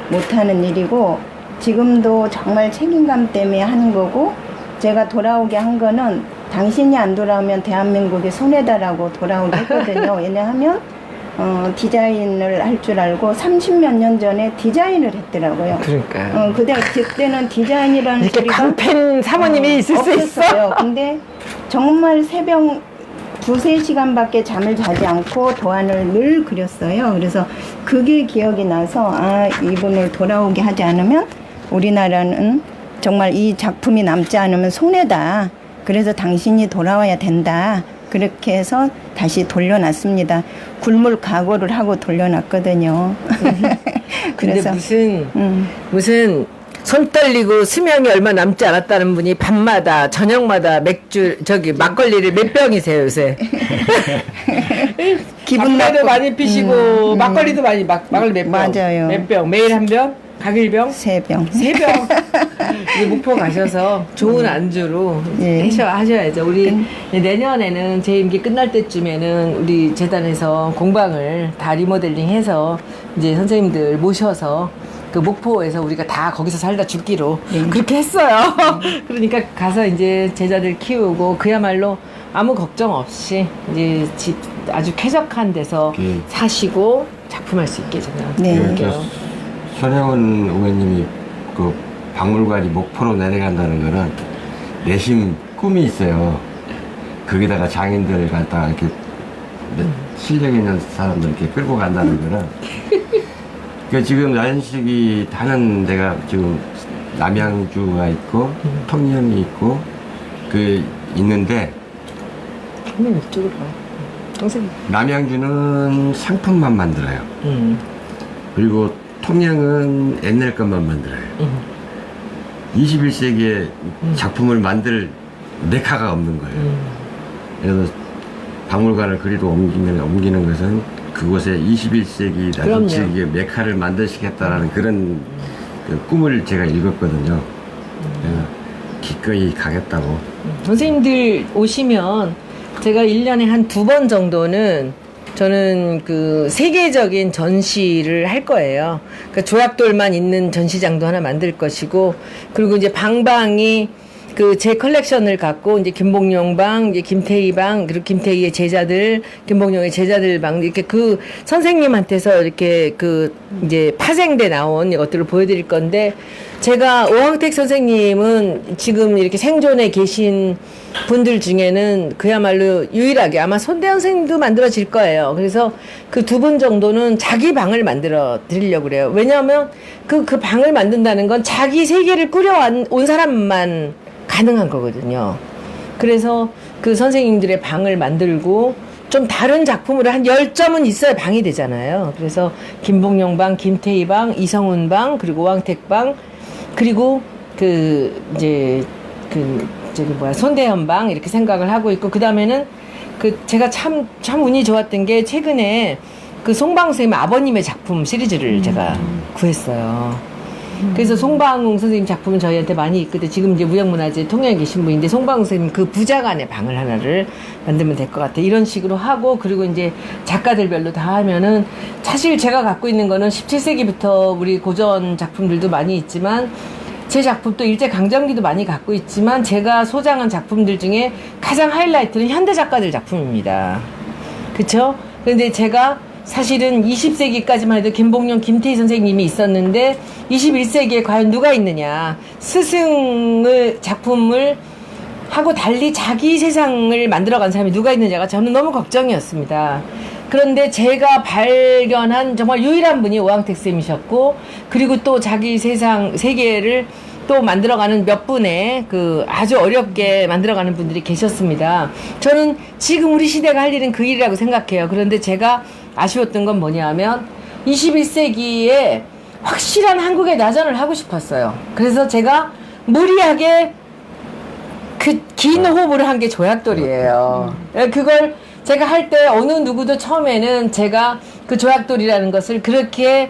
못하는 일이고 지금도 정말 책임감 때문에 하는 거고 제가 돌아오게 한 거는 당신이 안 돌아오면 대한민국이 손해다라고 돌아오게 했거든요. 왜냐하면 디자인을 할 줄 알고 30몇 년 전에 디자인을 했더라고요. 그러니까요. 그때는 디자인이라는 이렇게 소리가 광팬 사모님이 있을 수 있어. 없었어요. 근데 정말 새벽 2-3시간밖에 잠을 자지 않고 도안을 늘 그렸어요. 그래서 그게 기억이 나서 이분을 돌아오게 하지 않으면 우리나라는 정말 이 작품이 남지 않으면 손해다. 그래서 당신이 돌아와야 된다. 그렇게 해서 다시 돌려놨습니다. 굶을 각오를 하고 돌려놨거든요. 근데 무슨 손 떨리고 수명이 얼마 남지 않았다는 분이 밤마다 저녁마다 맥주 막걸리를 몇 병이세요 요새? 기분 담배도 나쁘- 많이 피시고 막걸리도 많이 막걸리 몇 병? 맞아요. 몇 병? 매일 한 병? 각일병? 3병. 3병. 이제 목포 가셔서 좋은 안주로 예. 하셔야죠. 우리 내년에는 제 임기 끝날 때쯤에는 우리 재단에서 공방을 다 리모델링해서 이제 선생님들 모셔서 그 목포에서 우리가 다 거기서 살다 죽기로 그렇게 했어요. 그러니까 가서 이제 제자들 키우고 그야말로 아무 걱정 없이 이제 집 아주 쾌적한 데서 사시고 작품할 수 있게 저는 네. 할게요. 손혜원 의원님이 그 박물관이 목포로 내려간다는 거는 내심 꿈이 있어요. 거기다가 장인들 갖다가 이렇게 실력 있는 사람들 이렇게 끌고 간다는 거는. 그 지금 나연식이 하는 데가 지금 남양주가 있고 통영이 있고 그 있는데 선생님 이쪽으로 와요. 선생님. 남양주는 상품만 만들어요. 그리고 통영은 옛날 것만 만들어요. 21세기에 작품을 만들 메카가 없는 거예요. 그래서 박물관을 그리로 옮기는 것은 그곳에 21세기 나중치기의 메카를 만드시겠다라는 그런 그 꿈을 제가 읽었거든요. 그래서 기꺼이 가겠다고. 선생님들 오시면 제가 1년에 한 2번 정도는 저는 그 세계적인 전시를 할 거예요. 그러니까 조약돌만 있는 전시장도 하나 만들 것이고, 그리고 이제 방방이 그 제 컬렉션을 갖고 이제 김봉룡 방, 이제 김태희 방, 그리고 김태희의 제자들, 김봉룡의 제자들 방 이렇게 그 선생님한테서 이렇게 그 이제 파생돼 나온 것들을 보여드릴 건데 제가 오황택 선생님은 지금 이렇게 생존에 계신 분들 중에는 그야말로 유일하게 아마 손대현 선생님도 만들어질 거예요. 그래서 그 두 분 정도는 자기 방을 만들어 드리려고 그래요. 왜냐하면 그 방을 만든다는 건 자기 세계를 꾸려온 사람만 가능한 거거든요. 그래서 그 선생님들의 방을 만들고 좀 다른 작품으로 한 10점은 있어야 방이 되잖아요. 그래서 김봉룡 방, 김태희 방, 이성훈 방, 그리고 오황택 방, 그리고 그 이제 그 저기 뭐야 손대현 방 이렇게 생각을 하고 있고 그 다음에는 그 제가 참 운이 좋았던 게 최근에 그 송방웅 선생님 아버님의 작품 시리즈를 제가 구했어요. 그래서 송방웅 선생님 작품은 저희한테 많이 있거든요. 지금 이제 무형문화재 통영에 계신 분인데 송방웅 선생님 그 부자간의 방을 하나를 만들면 될 것 같아요. 이런 식으로 하고 그리고 이제 작가들별로 다 하면은 사실 제가 갖고 있는 거는 17세기부터 우리 고전 작품들도 많이 있지만 제 작품도 일제강점기도 많이 갖고 있지만 제가 소장한 작품들 중에 가장 하이라이트는 현대 작가들 작품입니다. 그쵸? 그런데 제가 사실은 20세기까지만 해도 김봉룡, 김태희 선생님이 있었는데 21세기에 과연 누가 있느냐. 스승의 작품을 하고 달리 자기 세상을 만들어간 사람이 누가 있느냐가 저는 너무 걱정이었습니다. 그런데 제가 발견한 정말 유일한 분이 오황택 쌤이셨고 그리고 또 자기 세계를 또 만들어가는 몇 분의 그 아주 어렵게 만들어가는 분들이 계셨습니다. 저는 지금 우리 시대가 할 일은 그 일이라고 생각해요. 그런데 제가 아쉬웠던 건 뭐냐면 21세기에 확실한 한국의 나전을 하고 싶었어요. 그래서 제가 무리하게 그 긴 호흡을 한 게 조약돌이에요. 그걸 제가 할 때 어느 누구도 처음에는 제가 그 조약돌이라는 것을 그렇게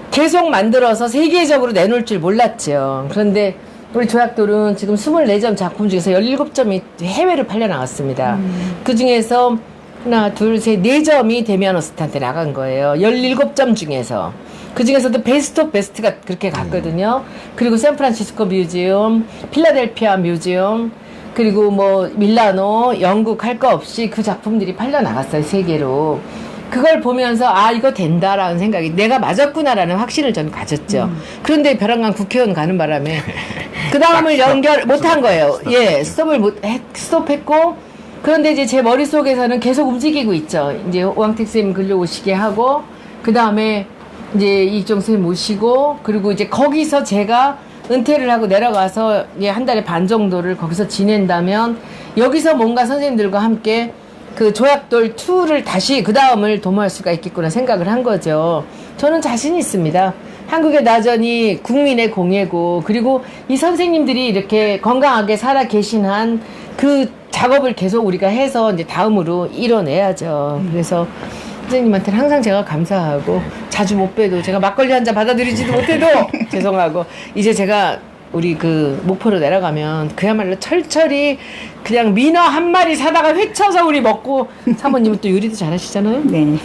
계속 만들어서 세계적으로 내놓을 줄 몰랐죠. 그런데 우리 조약돌은 지금 24점 작품 중에서 17점이 해외로 팔려 나갔습니다. 그 중에서 하나, 둘, 셋, 4점이 데미안 호스트한테 나간 거예요. 17점 중에서. 그 중에서도 베스트 오브 베스트가 그렇게 갔거든요. 그리고 샌프란시스코 뮤지엄, 필라델피아 뮤지엄, 그리고 뭐 밀라노, 영국 할 거 없이 그 작품들이 팔려 나갔어요. 세계로. 그걸 보면서 아 이거 된다라는 생각이 내가 맞았구나라는 확신을 저는 가졌죠. 그런데 벼랑간 국회의원 가는 바람에 그 다음을 연결 못한 거예요. 예, 스톱했고 그런데 이제 제 머릿속에서는 계속 움직이고 있죠. 이제 오황택 쌤 글로 오시게 하고 그 다음에 이제 이익종 쌤 모시고 그리고 이제 거기서 제가 은퇴를 하고 내려가서 한 달에 반 정도를 거기서 지낸다면 여기서 뭔가 선생님들과 함께 그 조약돌 2를 다시 그 다음을 도모할 수가 있겠구나 생각을 한 거죠. 저는 자신 있습니다. 한국의 나전이 국민의 공예고 그리고 이 선생님들이 이렇게 건강하게 살아 계신 한 그 작업을 계속 우리가 해서 이제 다음으로 이뤄내야죠. 그래서 선생님한테는 항상 제가 감사하고 자주 못 뵈도 제가 막걸리 한 잔 받아들이지도 못해도 죄송하고 이제 제가 우리 그 목포로 내려가면 그야말로 철철이 그냥 민어 한 마리 사다가 회쳐서 우리 먹고 사모님은 또 요리도 잘하시잖아요. 네.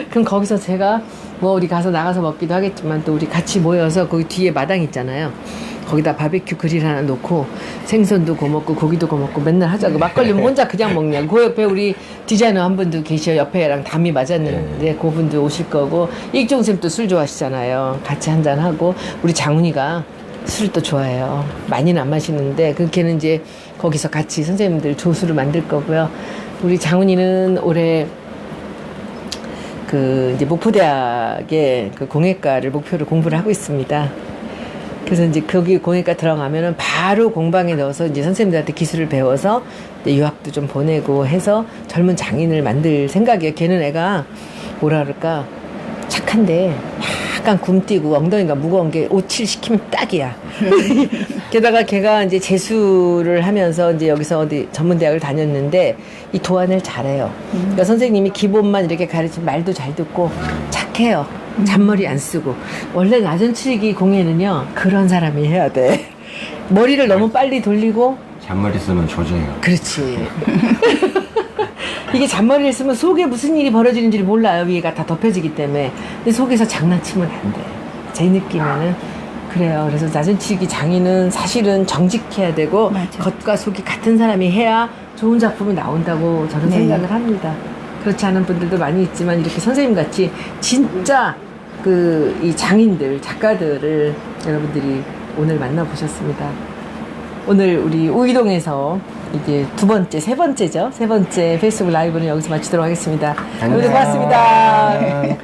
그럼 거기서 제가 뭐 우리 가서 나가서 먹기도 하겠지만 또 우리 같이 모여서 거기 뒤에 마당 있잖아요. 거기다 바베큐 그릴 하나 놓고 생선도 구워먹고 고기도 구워먹고 맨날 하자고 막걸리는 혼자 그냥 먹냐. 그 옆에 우리 디자이너 한 분도 계셔. 옆에랑 담이 맞았는데 그분도 오실 거고 이익종 쌤 또 술 좋아하시잖아요. 같이 한잔하고 우리 장훈이가 술을 또 좋아해요. 많이는 안 마시는데 걔는 이제 거기서 같이 선생님들 조수를 만들 거고요. 우리 장훈이는 올해 그 이제 목포대학의 그 공예과를 목표로 공부를 하고 있습니다. 그래서 이제 거기 공예과 들어가면은 바로 공방에 넣어서 이제 선생님들한테 기술을 배워서 이제 유학도 좀 보내고 해서 젊은 장인을 만들 생각이에요. 걔는 애가 뭐라 그럴까 착한데 약간 굼뛰고 엉덩이가 무거운 게 오칠 시키면 딱이야. 게다가 걔가 이제 재수를 하면서 이제 여기서 어디 전문대학을 다녔는데 이 도안을 잘해요. 그러니까 선생님이 기본만 이렇게 가르치면 말도 잘 듣고 착해요. 잔머리 안 쓰고. 원래 나전치기 공예는요 그런 사람이 해야 돼. 머리를 너무 빨리 돌리고 잔머리 쓰면 조져요. 그렇지. 이게 잔머리를 쓰면 속에 무슨 일이 벌어지는지를 몰라요. 위에가 다 덮여지기 때문에. 근데 속에서 장난치면 안 돼. 제 느낌에는 그래요. 그래서 낮은치기 장인은 사실은 정직해야 되고 맞아요. 겉과 속이 같은 사람이 해야 좋은 작품이 나온다고 저는 네. 생각을 합니다. 그렇지 않은 분들도 많이 있지만 이렇게 선생님 같이 진짜 이 장인들, 작가들을 여러분들이 오늘 만나보셨습니다. 오늘 우리 우이동에서 이제 세 번째 페이스북 라이브는 여기서 마치도록 하겠습니다. 여러분들 고맙습니다.